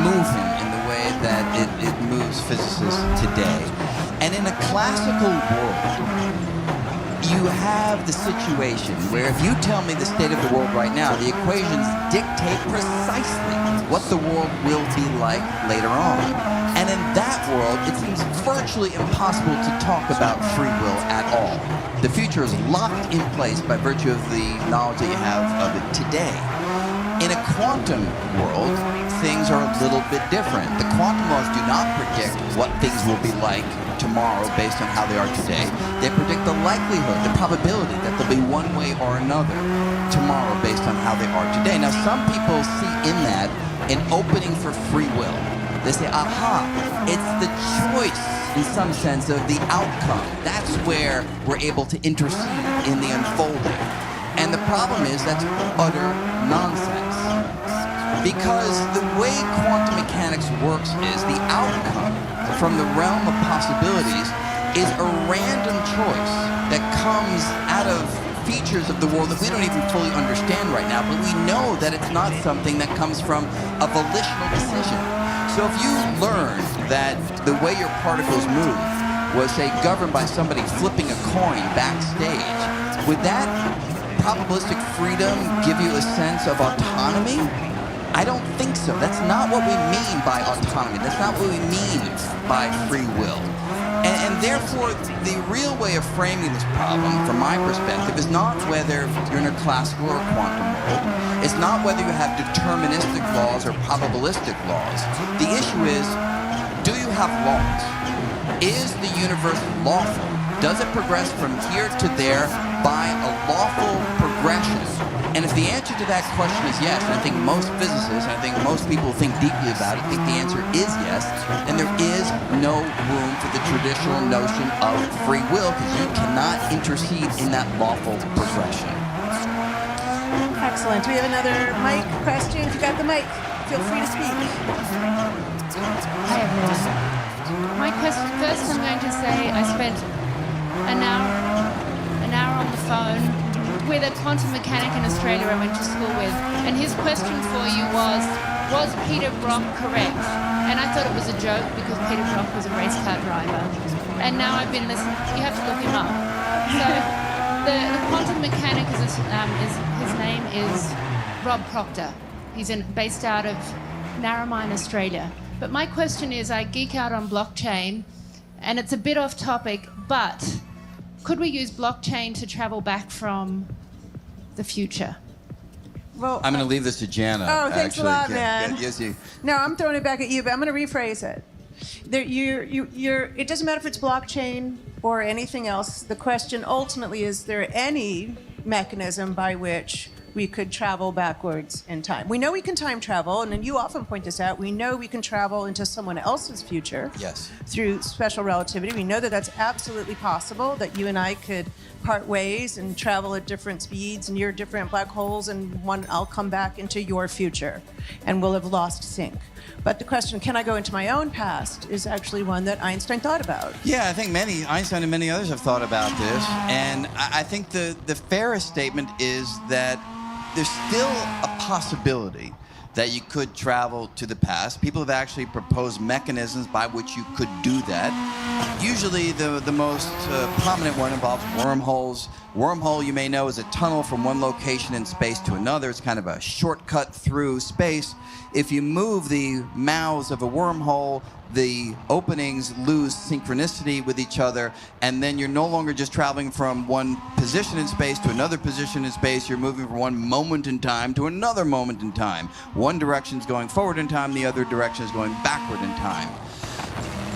move him in the way that it moves physicists today. And in a classical world, you have the situation where if you tell me the state of the world right now, the equations dictate precisely what the world will be like later on. And in that world, it seems virtually impossible to talk about free will at all. The future is locked in place by virtue of the knowledge that you have of it today. In a quantum world, things are a little bit different. The quantum laws do not predict what things will be like tomorrow based on how they are today. They predict the likelihood, the probability that there'll be one way or another tomorrow based on how they are today. Now, some people see in that an opening for free will. They say, aha, it's the choice, in some sense, of the outcome. That's where we're able to intercede in the unfolding. And the problem is that's utter nonsense. Because the way quantum mechanics works is the outcome from the realm of possibilities is a random choice that comes out of features of the world that we don't even fully understand right now, but we know that it's not something that comes from a volitional decision. So if you learn that the way your particles move was, say, governed by somebody flipping a coin backstage, would that probabilistic freedom give you a sense of autonomy? I don't think so. That's not what we mean by autonomy. That's not what we mean by free will. And therefore, the real way of framing this problem, from my perspective, is not whether you're in a classical or quantum world. It's not whether you have deterministic laws or probabilistic laws. The issue is, do you have laws? Is the universe lawful? Does it progress from here to there by a lawful progression? And if the answer to that question is yes, and I think most physicists, and I think most people think deeply about it, think the answer is yes, then there is no room for the traditional notion of free will, because you cannot intercede in that lawful progression. Excellent. Do we have another mic question? If you got the mic, feel free to speak. Hi, everyone. My question, first I'm going to say I spent an hour on the phone with a quantum mechanic in Australia I went to school with, and his question for you was Peter Brock correct? And I thought it was a joke because Peter Brock was a race car driver. And now I've been listening, you have to look him up. So the quantum mechanic his name is Rob Proctor. He's based out of Narromine, Australia. But my question is, I geek out on blockchain, and it's a bit off topic, but could we use blockchain to travel back from the future? Well, I'm going to leave this to Jana. Oh, thanks actually. a lot, man. Yes, you. No, I'm throwing it back at you, but I'm going to rephrase it. It doesn't matter if it's blockchain or anything else. The question ultimately is there any mechanism by which we could travel backwards in time? We know we can time travel, and then you often point this out. We know we can travel into someone else's future. Yes. Through special relativity. We know that that's absolutely possible, that you and I could part ways and travel at different speeds near different black holes, and I'll come back into your future, and we'll have lost sync. But the question, can I go into my own past, is actually one that Einstein thought about. Yeah, I think Einstein and many others have thought about this. And I think the fairest statement is that there's still a possibility that you could travel to the past. People have actually proposed mechanisms by which you could do that. Usually the most prominent one involves wormholes. Wormhole, you may know, is a tunnel from one location in space to another. It's kind of a shortcut through space. If you move the mouths of a wormhole, the openings lose synchronicity with each other, and then you're no longer just traveling from one position in space to another position in space. You're moving from one moment in time to another moment in time. One direction is going forward in time, the other direction is going backward in time.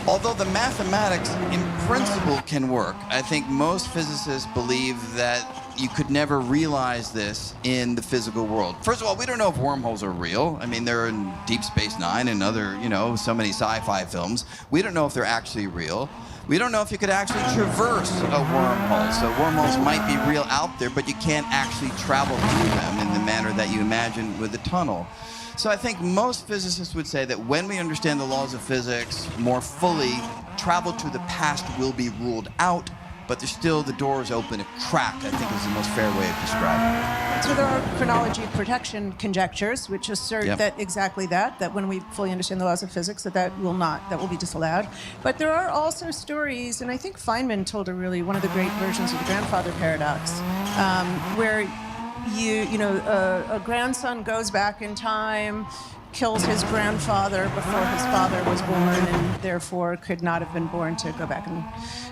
Although the mathematics in principle can work, I think most physicists believe that you could never realize this in the physical world. First of all, we don't know if wormholes are real. I mean, they're in Deep Space Nine and other, so many sci-fi films. We don't know if they're actually real. We don't know if you could actually traverse a wormhole. So wormholes might be real out there, but you can't actually travel through them in the manner that you imagine with a tunnel. So I think most physicists would say that when we understand the laws of physics more fully, travel to the past will be ruled out, but there's still the doors open and cracked, I think is the most fair way of describing it. So there are chronology protection conjectures which assert that exactly that when we fully understand the laws of physics, that will be disallowed. But there are also stories, and I think Feynman told one of the great versions of the grandfather paradox, where a grandson goes back in time, kills his grandfather before his father was born, and therefore could not have been born to go back and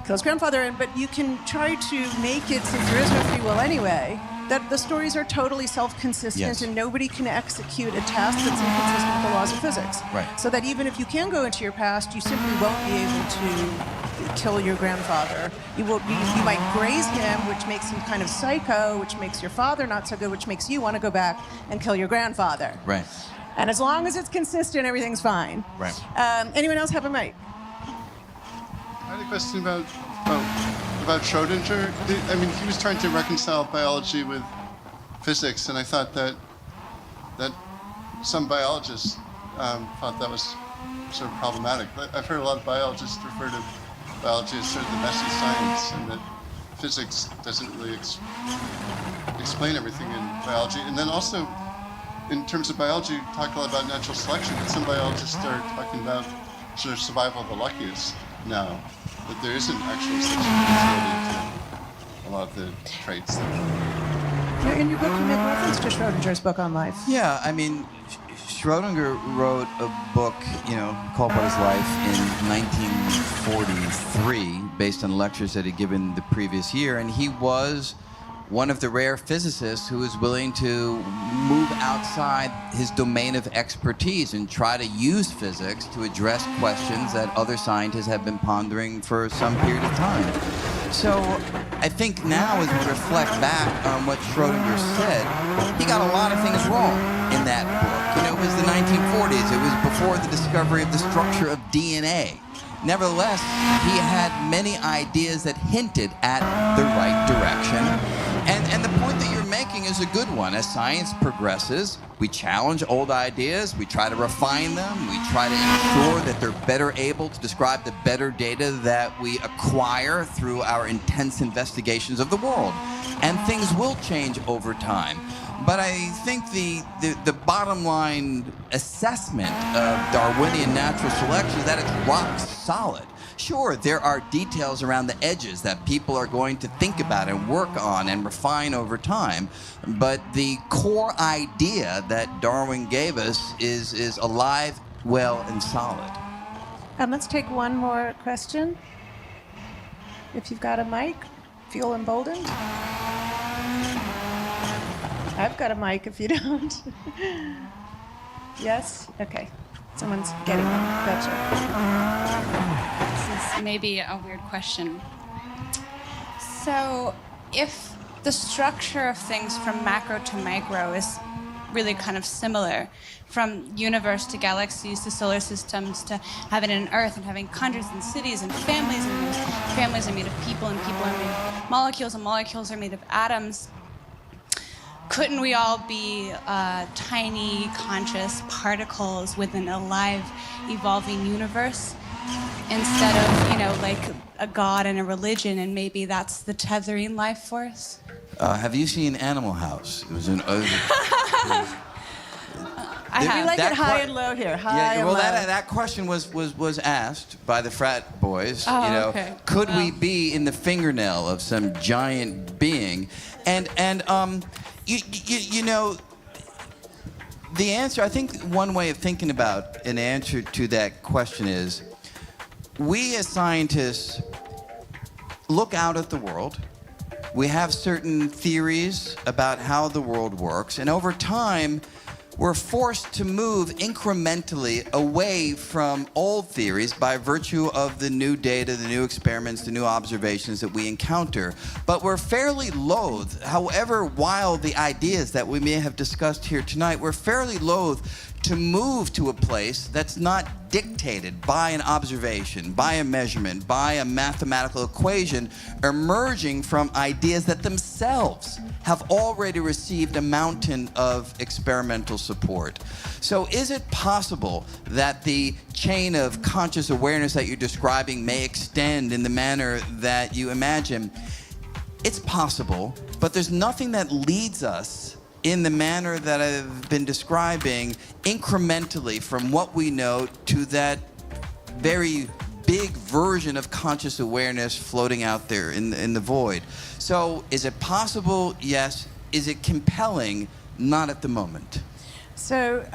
kill his grandfather. But you can try to make it, since there is no free will anyway, that the stories are totally self-consistent, and nobody can execute a task that's inconsistent with the laws of physics. Right. So that even if you can go into your past, you simply won't be able to kill your grandfather. You might graze him, which makes him kind of psycho, which makes your father not so good, which makes you want to go back and kill your grandfather. Right. And as long as it's consistent, everything's fine. Right. Anyone else have a mic? I had a question about Schrodinger. I mean, he was trying to reconcile biology with physics, and I thought that some biologists thought that was sort of problematic. But I've heard a lot of biologists refer to biology as sort of the messy science, and that physics doesn't really explain everything in biology. And then also, in terms of biology, you talk a lot about natural selection, but some biologists are talking about sort of survival of the luckiest now, that there isn't actually such a to a lot of the traits. In your book, you make reference to Schrodinger's book on life. Yeah, I mean, Schrodinger wrote a book, called What is Life in 1943, based on lectures that he'd given the previous year, and he was one of the rare physicists who was willing to move outside his domain of expertise and try to use physics to address questions that other scientists have been pondering for some period of time. So I think now, as we reflect back on what Schrodinger said, he got a lot of things wrong in that book. It was the 1940s. It was before the discovery of the structure of DNA. Nevertheless, he had many ideas that hinted at the right direction. And the point that you're making is a good one. As science progresses, we challenge old ideas, we try to refine them, we try to ensure that they're better able to describe the better data that we acquire through our intense investigations of the world. And things will change over time. But I think the bottom line assessment of Darwinian natural selection is that it's rock solid. Sure, there are details around the edges that people are going to think about and work on and refine over time, but the core idea that Darwin gave us is alive, well, and solid. Let's take one more question. If you've got a mic, feel emboldened. I've got a mic if you don't. Yes? Okay. Someone's getting one. Gotcha. This is maybe a weird question. So, if the structure of things from macro to micro is really kind of similar, from universe to galaxies to solar systems to having an Earth and having countries and cities and families those families are made of people and people are made of molecules and molecules are made of atoms, couldn't we all be tiny, conscious particles within a live, evolving universe instead of, like a god and a religion, and maybe that's the tethering life force? Have you seen Animal House? It was an... I have. We like it high and low here. High and low. That question was asked by the frat boys. Oh, okay. Could we be in the fingernail of some giant being? And the answer, I think one way of thinking about an answer to that question is, we as scientists look out at the world. We have certain theories about how the world works, and over time, we're forced to move incrementally away from old theories by virtue of the new data, the new experiments, the new observations that we encounter. But we're fairly loath, however wild the ideas that we may have discussed here tonight, we're fairly loath to move to a place that's not dictated by an observation, by a measurement, by a mathematical equation, emerging from ideas that themselves have already received a mountain of experimental support. So is it possible that the chain of conscious awareness that you're describing may extend in the manner that you imagine? It's possible, but there's nothing that leads us in the manner that I've been describing incrementally from what we know to that very big version of conscious awareness floating out there in the void. So is it possible? Yes. Is it compelling? Not at the moment. So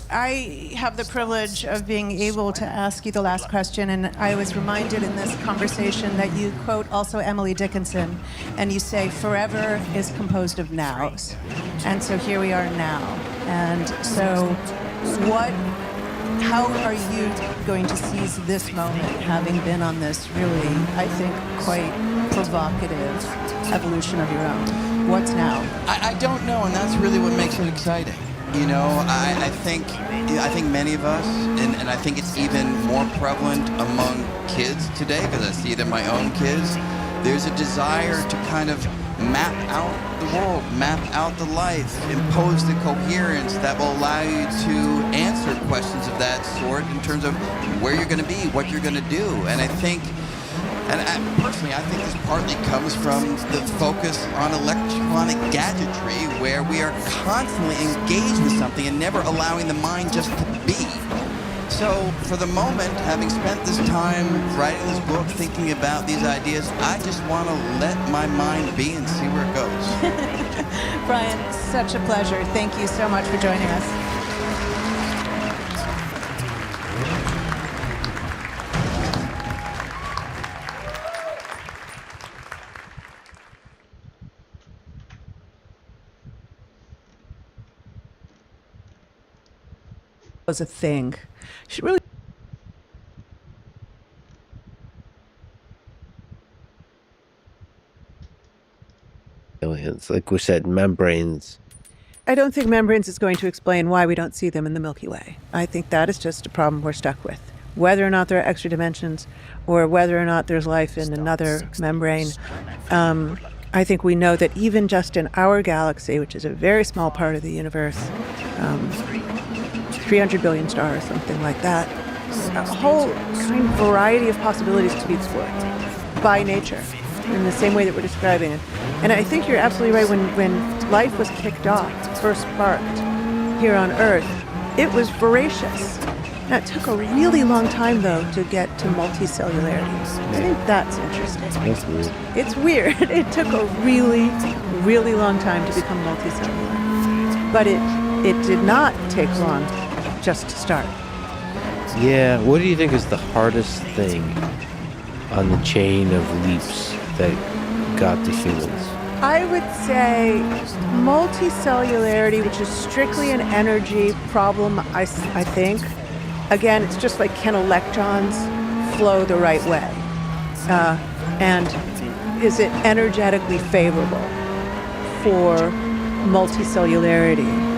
I have the privilege of being able to ask you the last question, and I was reminded in this conversation that you quote also Emily Dickinson, and you say, forever is composed of nows. And so here we are now. And so how are you going to seize this moment, having been on this really, I think, quite provocative evolution of your own? What's now? I don't know, and that's really what makes it exciting. You know, I think many of us, and I think it's even more prevalent among kids today, because I see it in my own kids, there's a desire to kind of map out the world, map out the life, impose the coherence that will allow you to answer questions of that sort in terms of where you're going to be, what you're going to do. And I think, personally, I think this partly comes from the focus on electronic gadgetry, where we are constantly engaged with something and never allowing the mind just to be. So for the moment, having spent this time writing this book, thinking about these ideas, I just want to let my mind be and see where it goes. Brian, such a pleasure. Thank you so much for joining us. Was a thing. You should really. It's like we said, membranes. I don't think membranes is going to explain why we don't see them in the Milky Way. I think that is just a problem we're stuck with. Whether or not there are extra dimensions, or whether or not there's life in another membrane, I think we know that even just in our galaxy, which is a very small part of the universe, 300 billion stars, something like that, a whole kind of variety of possibilities to be explored by nature in the same way that we're describing it. And I think you're absolutely right. When life was kicked off, first sparked here on Earth, it was voracious. Now, it took a really long time, though, to get to multicellularity. I think that's interesting. That's weird. It's weird. It took a really, really long time to become multicellular. But it did not take long just to start. Yeah, what do you think is the hardest thing on the chain of leaps that got to humans? I would say multicellularity, which is strictly an energy problem, I think. Again, it's just like, can electrons flow the right way? And is it energetically favorable for multicellularity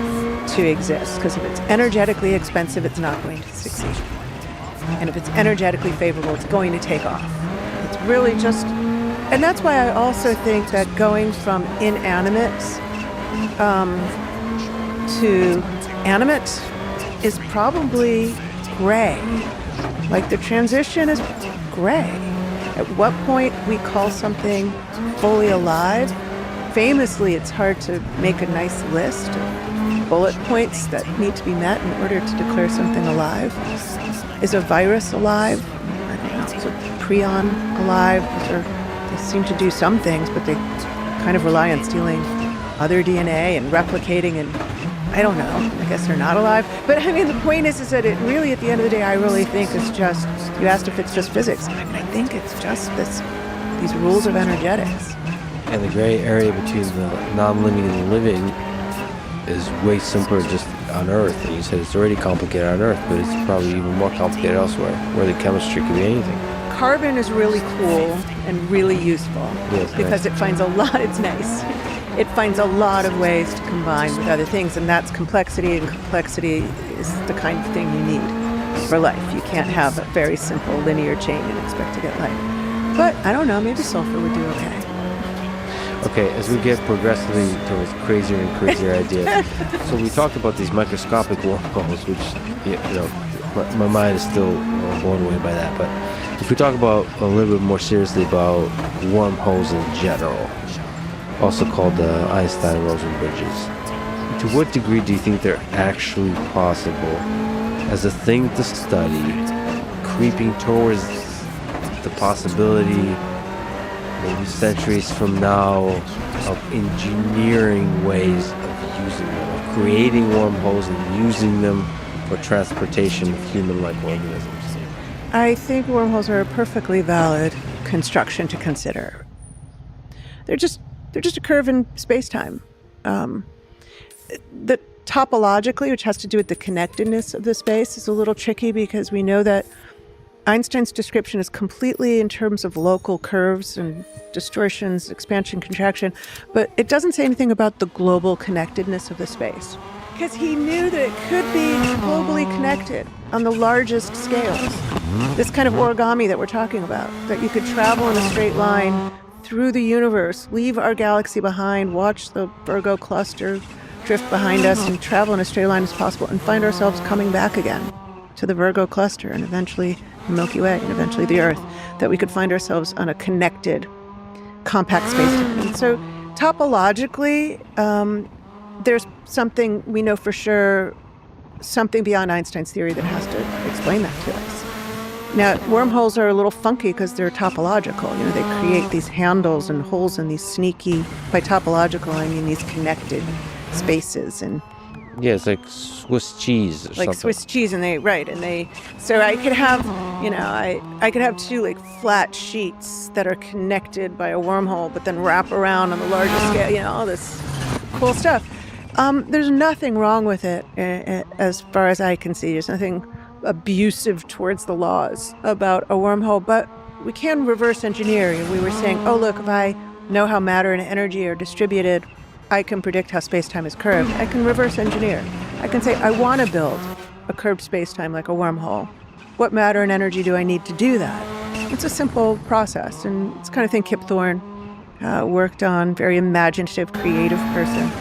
to exist? Because if it's energetically expensive, it's not going to succeed. And if it's energetically favorable, it's going to take off. It's really just, and that's why I also think that going from inanimates to animate is probably gray. Like, the transition is gray. At what point we call something fully alive? Famously, it's hard to make a nice list of bullet points that need to be met in order to declare something alive. Is a virus alive? I don't know. Is a prion alive? They seem to do some things, but they kind of rely on stealing other DNA and replicating, and I don't know. I guess they're not alive. But I mean, the point is that it really, at the end of the day, I really think it's just, you asked if it's just physics. I mean, I think it's just these rules of energetics. And the gray area between the non-living and the living is way simpler just on Earth. And you said it's already complicated on Earth, but it's probably even more complicated elsewhere, where the chemistry could be anything. Carbon is really cool and really useful, yes, because nice. it finds a lot, it's nice. It finds a lot of ways to combine with other things, and that's complexity, and complexity is the kind of thing you need for life. You can't have a very simple linear chain and expect to get life. But I don't know, maybe sulfur would do okay. Okay, as we get progressively towards crazier and crazier ideas, so we talked about these microscopic wormholes, which, you know, my mind is still blown away by that. But if we talk about a little bit more seriously about wormholes in general, also called the Einstein-Rosen bridges, to what degree do you think they're actually possible as a thing to study, creeping towards the possibility maybe centuries from now of engineering ways of using them, of creating wormholes and using them for transportation of human-like organisms? I think wormholes are a perfectly valid construction to consider. They're just a curve in space-time. The topologically, which has to do with the connectedness of the space, is a little tricky because we know that Einstein's description is completely in terms of local curves and distortions, expansion, contraction, but it doesn't say anything about the global connectedness of the space. Because he knew that it could be globally connected on the largest scales. This kind of origami that we're talking about, that you could travel in a straight line through the universe, leave our galaxy behind, watch the Virgo cluster drift behind us, and travel in a straight line as possible, and find ourselves coming back again to the Virgo cluster, and eventually the Milky Way, and eventually the Earth, that we could find ourselves on a connected, compact space-time. And so topologically, there's something we know for sure, something beyond Einstein's theory that has to explain that to us. Now, wormholes are a little funky because they're topological. You know, they create these handles and holes in these sneaky, by topological, I mean these connected spaces. And yeah, it's like Swiss cheese or like something. Swiss cheese, and so I could have, you know, I could have two like flat sheets that are connected by a wormhole, but then wrap around on the larger scale, you know, all this cool stuff. There's nothing wrong with it as far as I can see. There's nothing abusive towards the laws about a wormhole, but we can reverse engineer. We were saying, oh, look, if I know how matter and energy are distributed, I can predict how space-time is curved. I can reverse engineer. I can say, I want to build a curved space-time like a wormhole. What matter and energy do I need to do that? It's a simple process, and it's the kind of thing Kip Thorne worked on, very imaginative, creative person.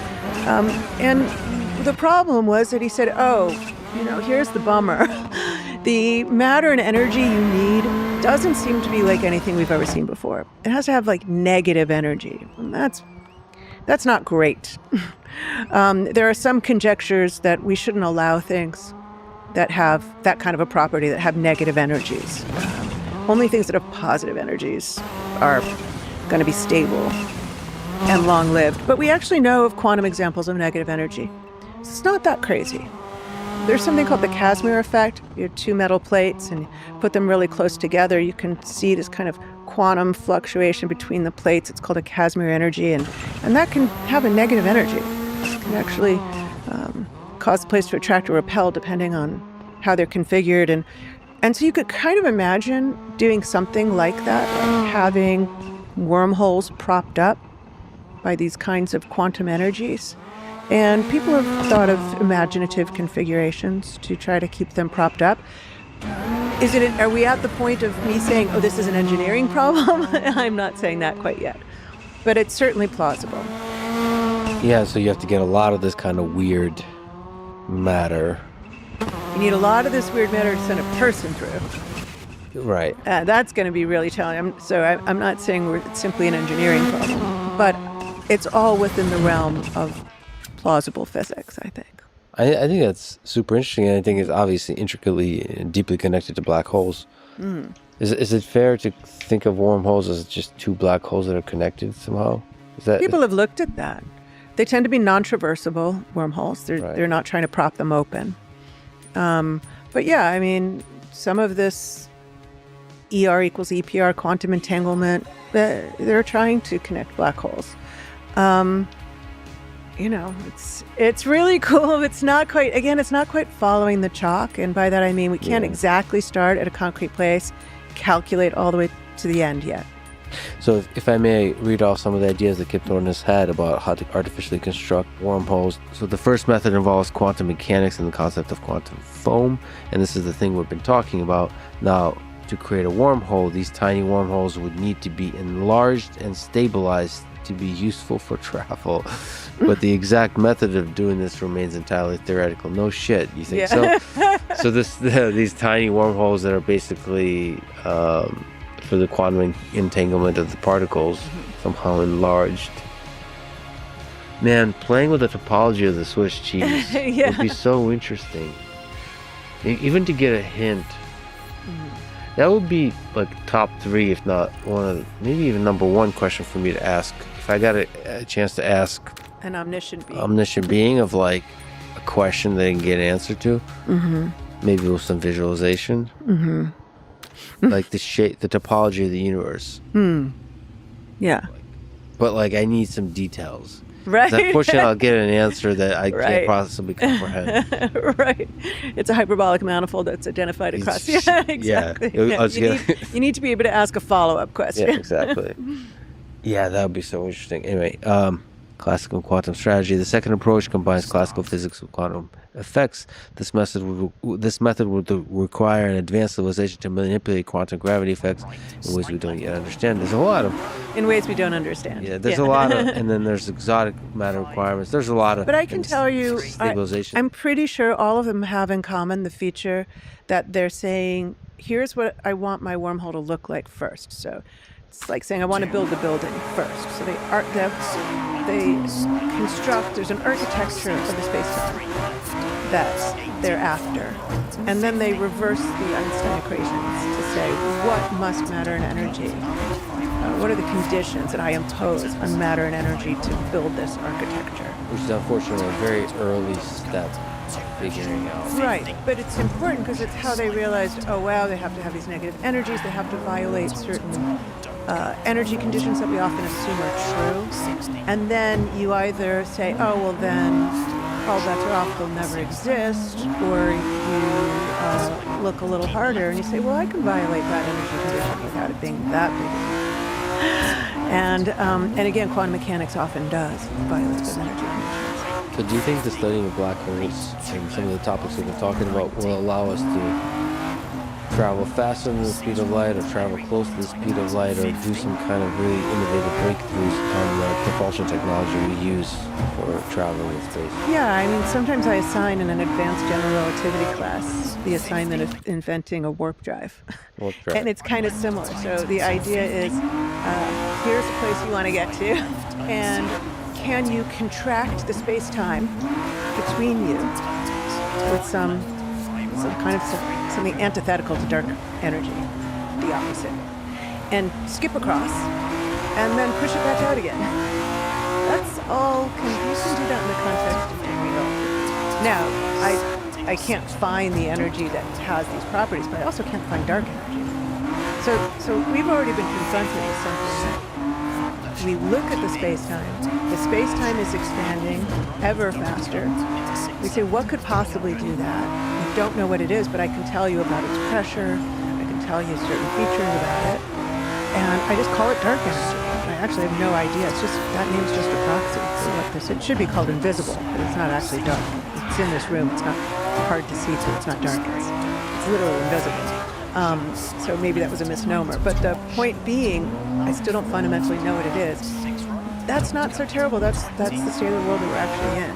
And the problem was that he said, oh, you know, here's the bummer. The matter and energy you need doesn't seem to be like anything we've ever seen before. It has to have like negative energy, and that's not great. There are some conjectures that we shouldn't allow things that have that kind of a property, that have negative energies. Only things that have positive energies are going to be stable and long-lived. But we actually know of quantum examples of negative energy. So it's not that crazy. There's something called the Casimir effect. You have two metal plates and you put them really close together. You can see this kind of quantum fluctuation between the plates. It's called a Casimir energy, and that can have a negative energy. It can actually cause the plates to attract or repel depending on how they're configured. And so you could kind of imagine doing something like that, like having wormholes propped up by these kinds of quantum energies. And people have thought of imaginative configurations to try to keep them propped up. Are we at the point of me saying, oh, this is an engineering problem? I'm not saying that quite yet. But it's certainly plausible. Yeah, so you have to get a lot of this kind of weird matter. You need a lot of this weird matter to send a person through. Right. That's going to be really challenging. I'm not saying it's simply an engineering problem, but it's all within the realm of plausible physics, I think. I think that's super interesting, and I think it's obviously intricately and deeply connected to black holes. Is it fair to think of wormholes as just two black holes that are connected somehow? People have looked at that. They tend to be non-traversable wormholes. They're not trying to prop them open. But yeah, I mean, some of this ER equals EPR quantum entanglement, they're trying to connect black holes. You know, it's really cool. It's not quite following the chalk. And by that, I mean, we can't exactly start at a concrete place, calculate all the way to the end yet. So if I may read off some of the ideas that Kip Thorne has had about how to artificially construct wormholes. So the first method involves quantum mechanics and the concept of quantum foam, and this is the thing we've been talking about. Now, to create a wormhole, these tiny wormholes would need to be enlarged and stabilized to be useful for travel. But the exact method of doing this remains entirely theoretical. No shit, you think so? So these tiny wormholes that are basically for the quantum entanglement of the particles, somehow enlarged. Man, playing with the topology of the Swiss cheese would be so interesting. Even to get a hint. That would be like top 3, if not one of the, maybe even number 1 question for me to ask. If I got a chance to ask an omniscient being of like a question they can get an answer to, maybe with some visualization, like the shape, the topology of the universe. Yeah. But like I need some details. Right. Unfortunately, I'll get an answer that I can't possibly comprehend. Right. It's a hyperbolic manifold that's identified across. Yeah, exactly. You need to be able to ask a follow-up question. Yeah, exactly. Yeah, that would be so interesting. Anyway, classical quantum strategy. The second approach combines classical physics with quantum effects. This method would require an advanced civilization to manipulate quantum gravity effects in ways we don't yet understand. There's a lot of... In ways we don't understand. Yeah, there's a lot of... And then there's exotic matter requirements. There's a lot of... But I can tell you, stabilization. I'm pretty sure all of them have in common the feature that they're saying, here's what I want my wormhole to look like first. So it's like saying I want to build the building first. So they construct, there's an architecture of the space-time that they're after. And then they reverse the Einstein equations to say what must matter and energy. What are the conditions that I impose on matter and energy to build this architecture? Which is unfortunately a very early step figuring out. Right, but it's important because it's how they realized, oh wow, they have to have these negative energies, they have to violate certain energy conditions that we often assume are true. And then you either say, oh, well then all bets are off, they'll never exist, or you look a little harder and you say, well, I can violate that energy condition without it being that big. And again, quantum mechanics often does violate those energy conditions. So do you think the studying of black holes and some of the topics we've been talking about will allow us to travel faster than the speed of light, or travel close to the speed of light, or do some kind of really innovative breakthroughs on the propulsion technology we use for traveling in space? Yeah, I mean, sometimes I assign in an advanced general relativity class the assignment of inventing a warp drive. Warp drive. And it's kind of similar. So the idea is, here's the place you want to get to, and can you contract the space-time between you with some kind of something antithetical to dark energy, the opposite, and skip across, and then push it back out again. That's all. You can do that in the context of doing relativity. Now, I can't find the energy that has these properties, but I also can't find dark energy. So we've already been confronted with something that we look at the space-time. The space-time is expanding ever faster. We say, what could possibly do that? We don't know what it is, but I can tell you about its pressure. I can tell you certain features about it. And I just call it dark energy. I actually have no idea. It's just, that name's just a proxy for what this, it should be called invisible, but it's not actually dark. It's in this room. It's not hard to see, so it's not dark. It's literally invisible. So maybe that was a misnomer. But the point being, I still don't fundamentally know what it is. That's not so terrible. That's the state of the world that we're actually in.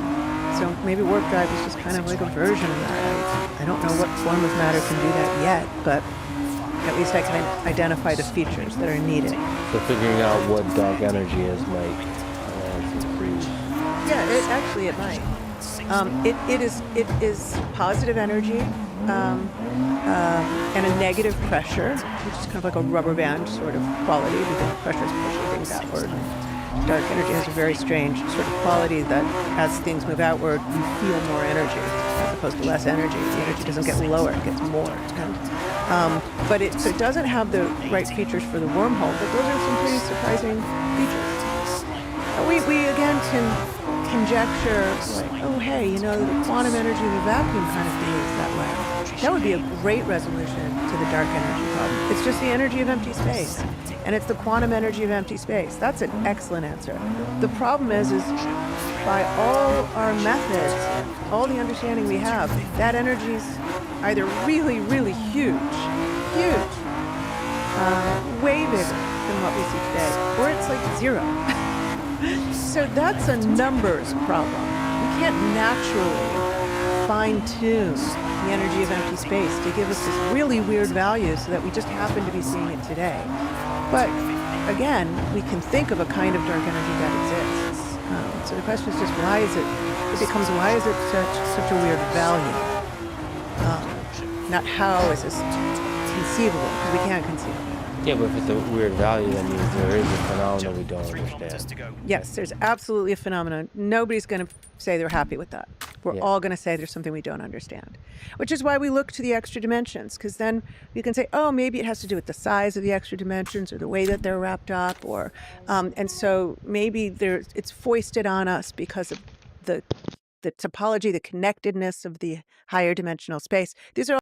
So maybe warp drive is just kind of like a version of that. I don't know what form of matter can do that yet, but at least I can identify the features that are needed. So figuring out what dark energy is might improve. Yeah, it might. It is positive energy and a negative pressure, which is kind of like a rubber band sort of quality, because pressure is pushing things outward. Dark energy has a very strange sort of quality that as things move outward, you feel more energy as opposed to less energy. The energy doesn't get lower, it gets more. But it doesn't have the right features for the wormhole, but those are some pretty surprising features. We again can conjecture, like, oh, hey, you know, the quantum energy of a vacuum kind of behaves that way. That would be a great resolution to the dark energy problem. It's just the energy of empty space, and it's the quantum energy of empty space. That's an excellent answer. The problem is by all our methods, all the understanding we have, that energy's either really, really huge, way bigger than what we see today, or it's like zero. So that's a numbers problem. We can't naturally fine-tune the energy of empty space to give us this really weird value so that we just happen to be seeing it today. But again, we can think of a kind of dark energy that exists. So the question is just why is it such a weird value? Not how is this conceivable, because we can't conceive of it. Yeah, but if it's a weird value, that means there is a phenomenon we don't understand. Yes, there's absolutely a phenomenon. Nobody's going to say they're happy with that. We're all going to say there's something we don't understand, which is why we look to the extra dimensions, because then you can say, oh, maybe it has to do with the size of the extra dimensions or the way that they're wrapped up, or and so maybe it's foisted on us because of the topology, the connectedness of the higher dimensional space. These are all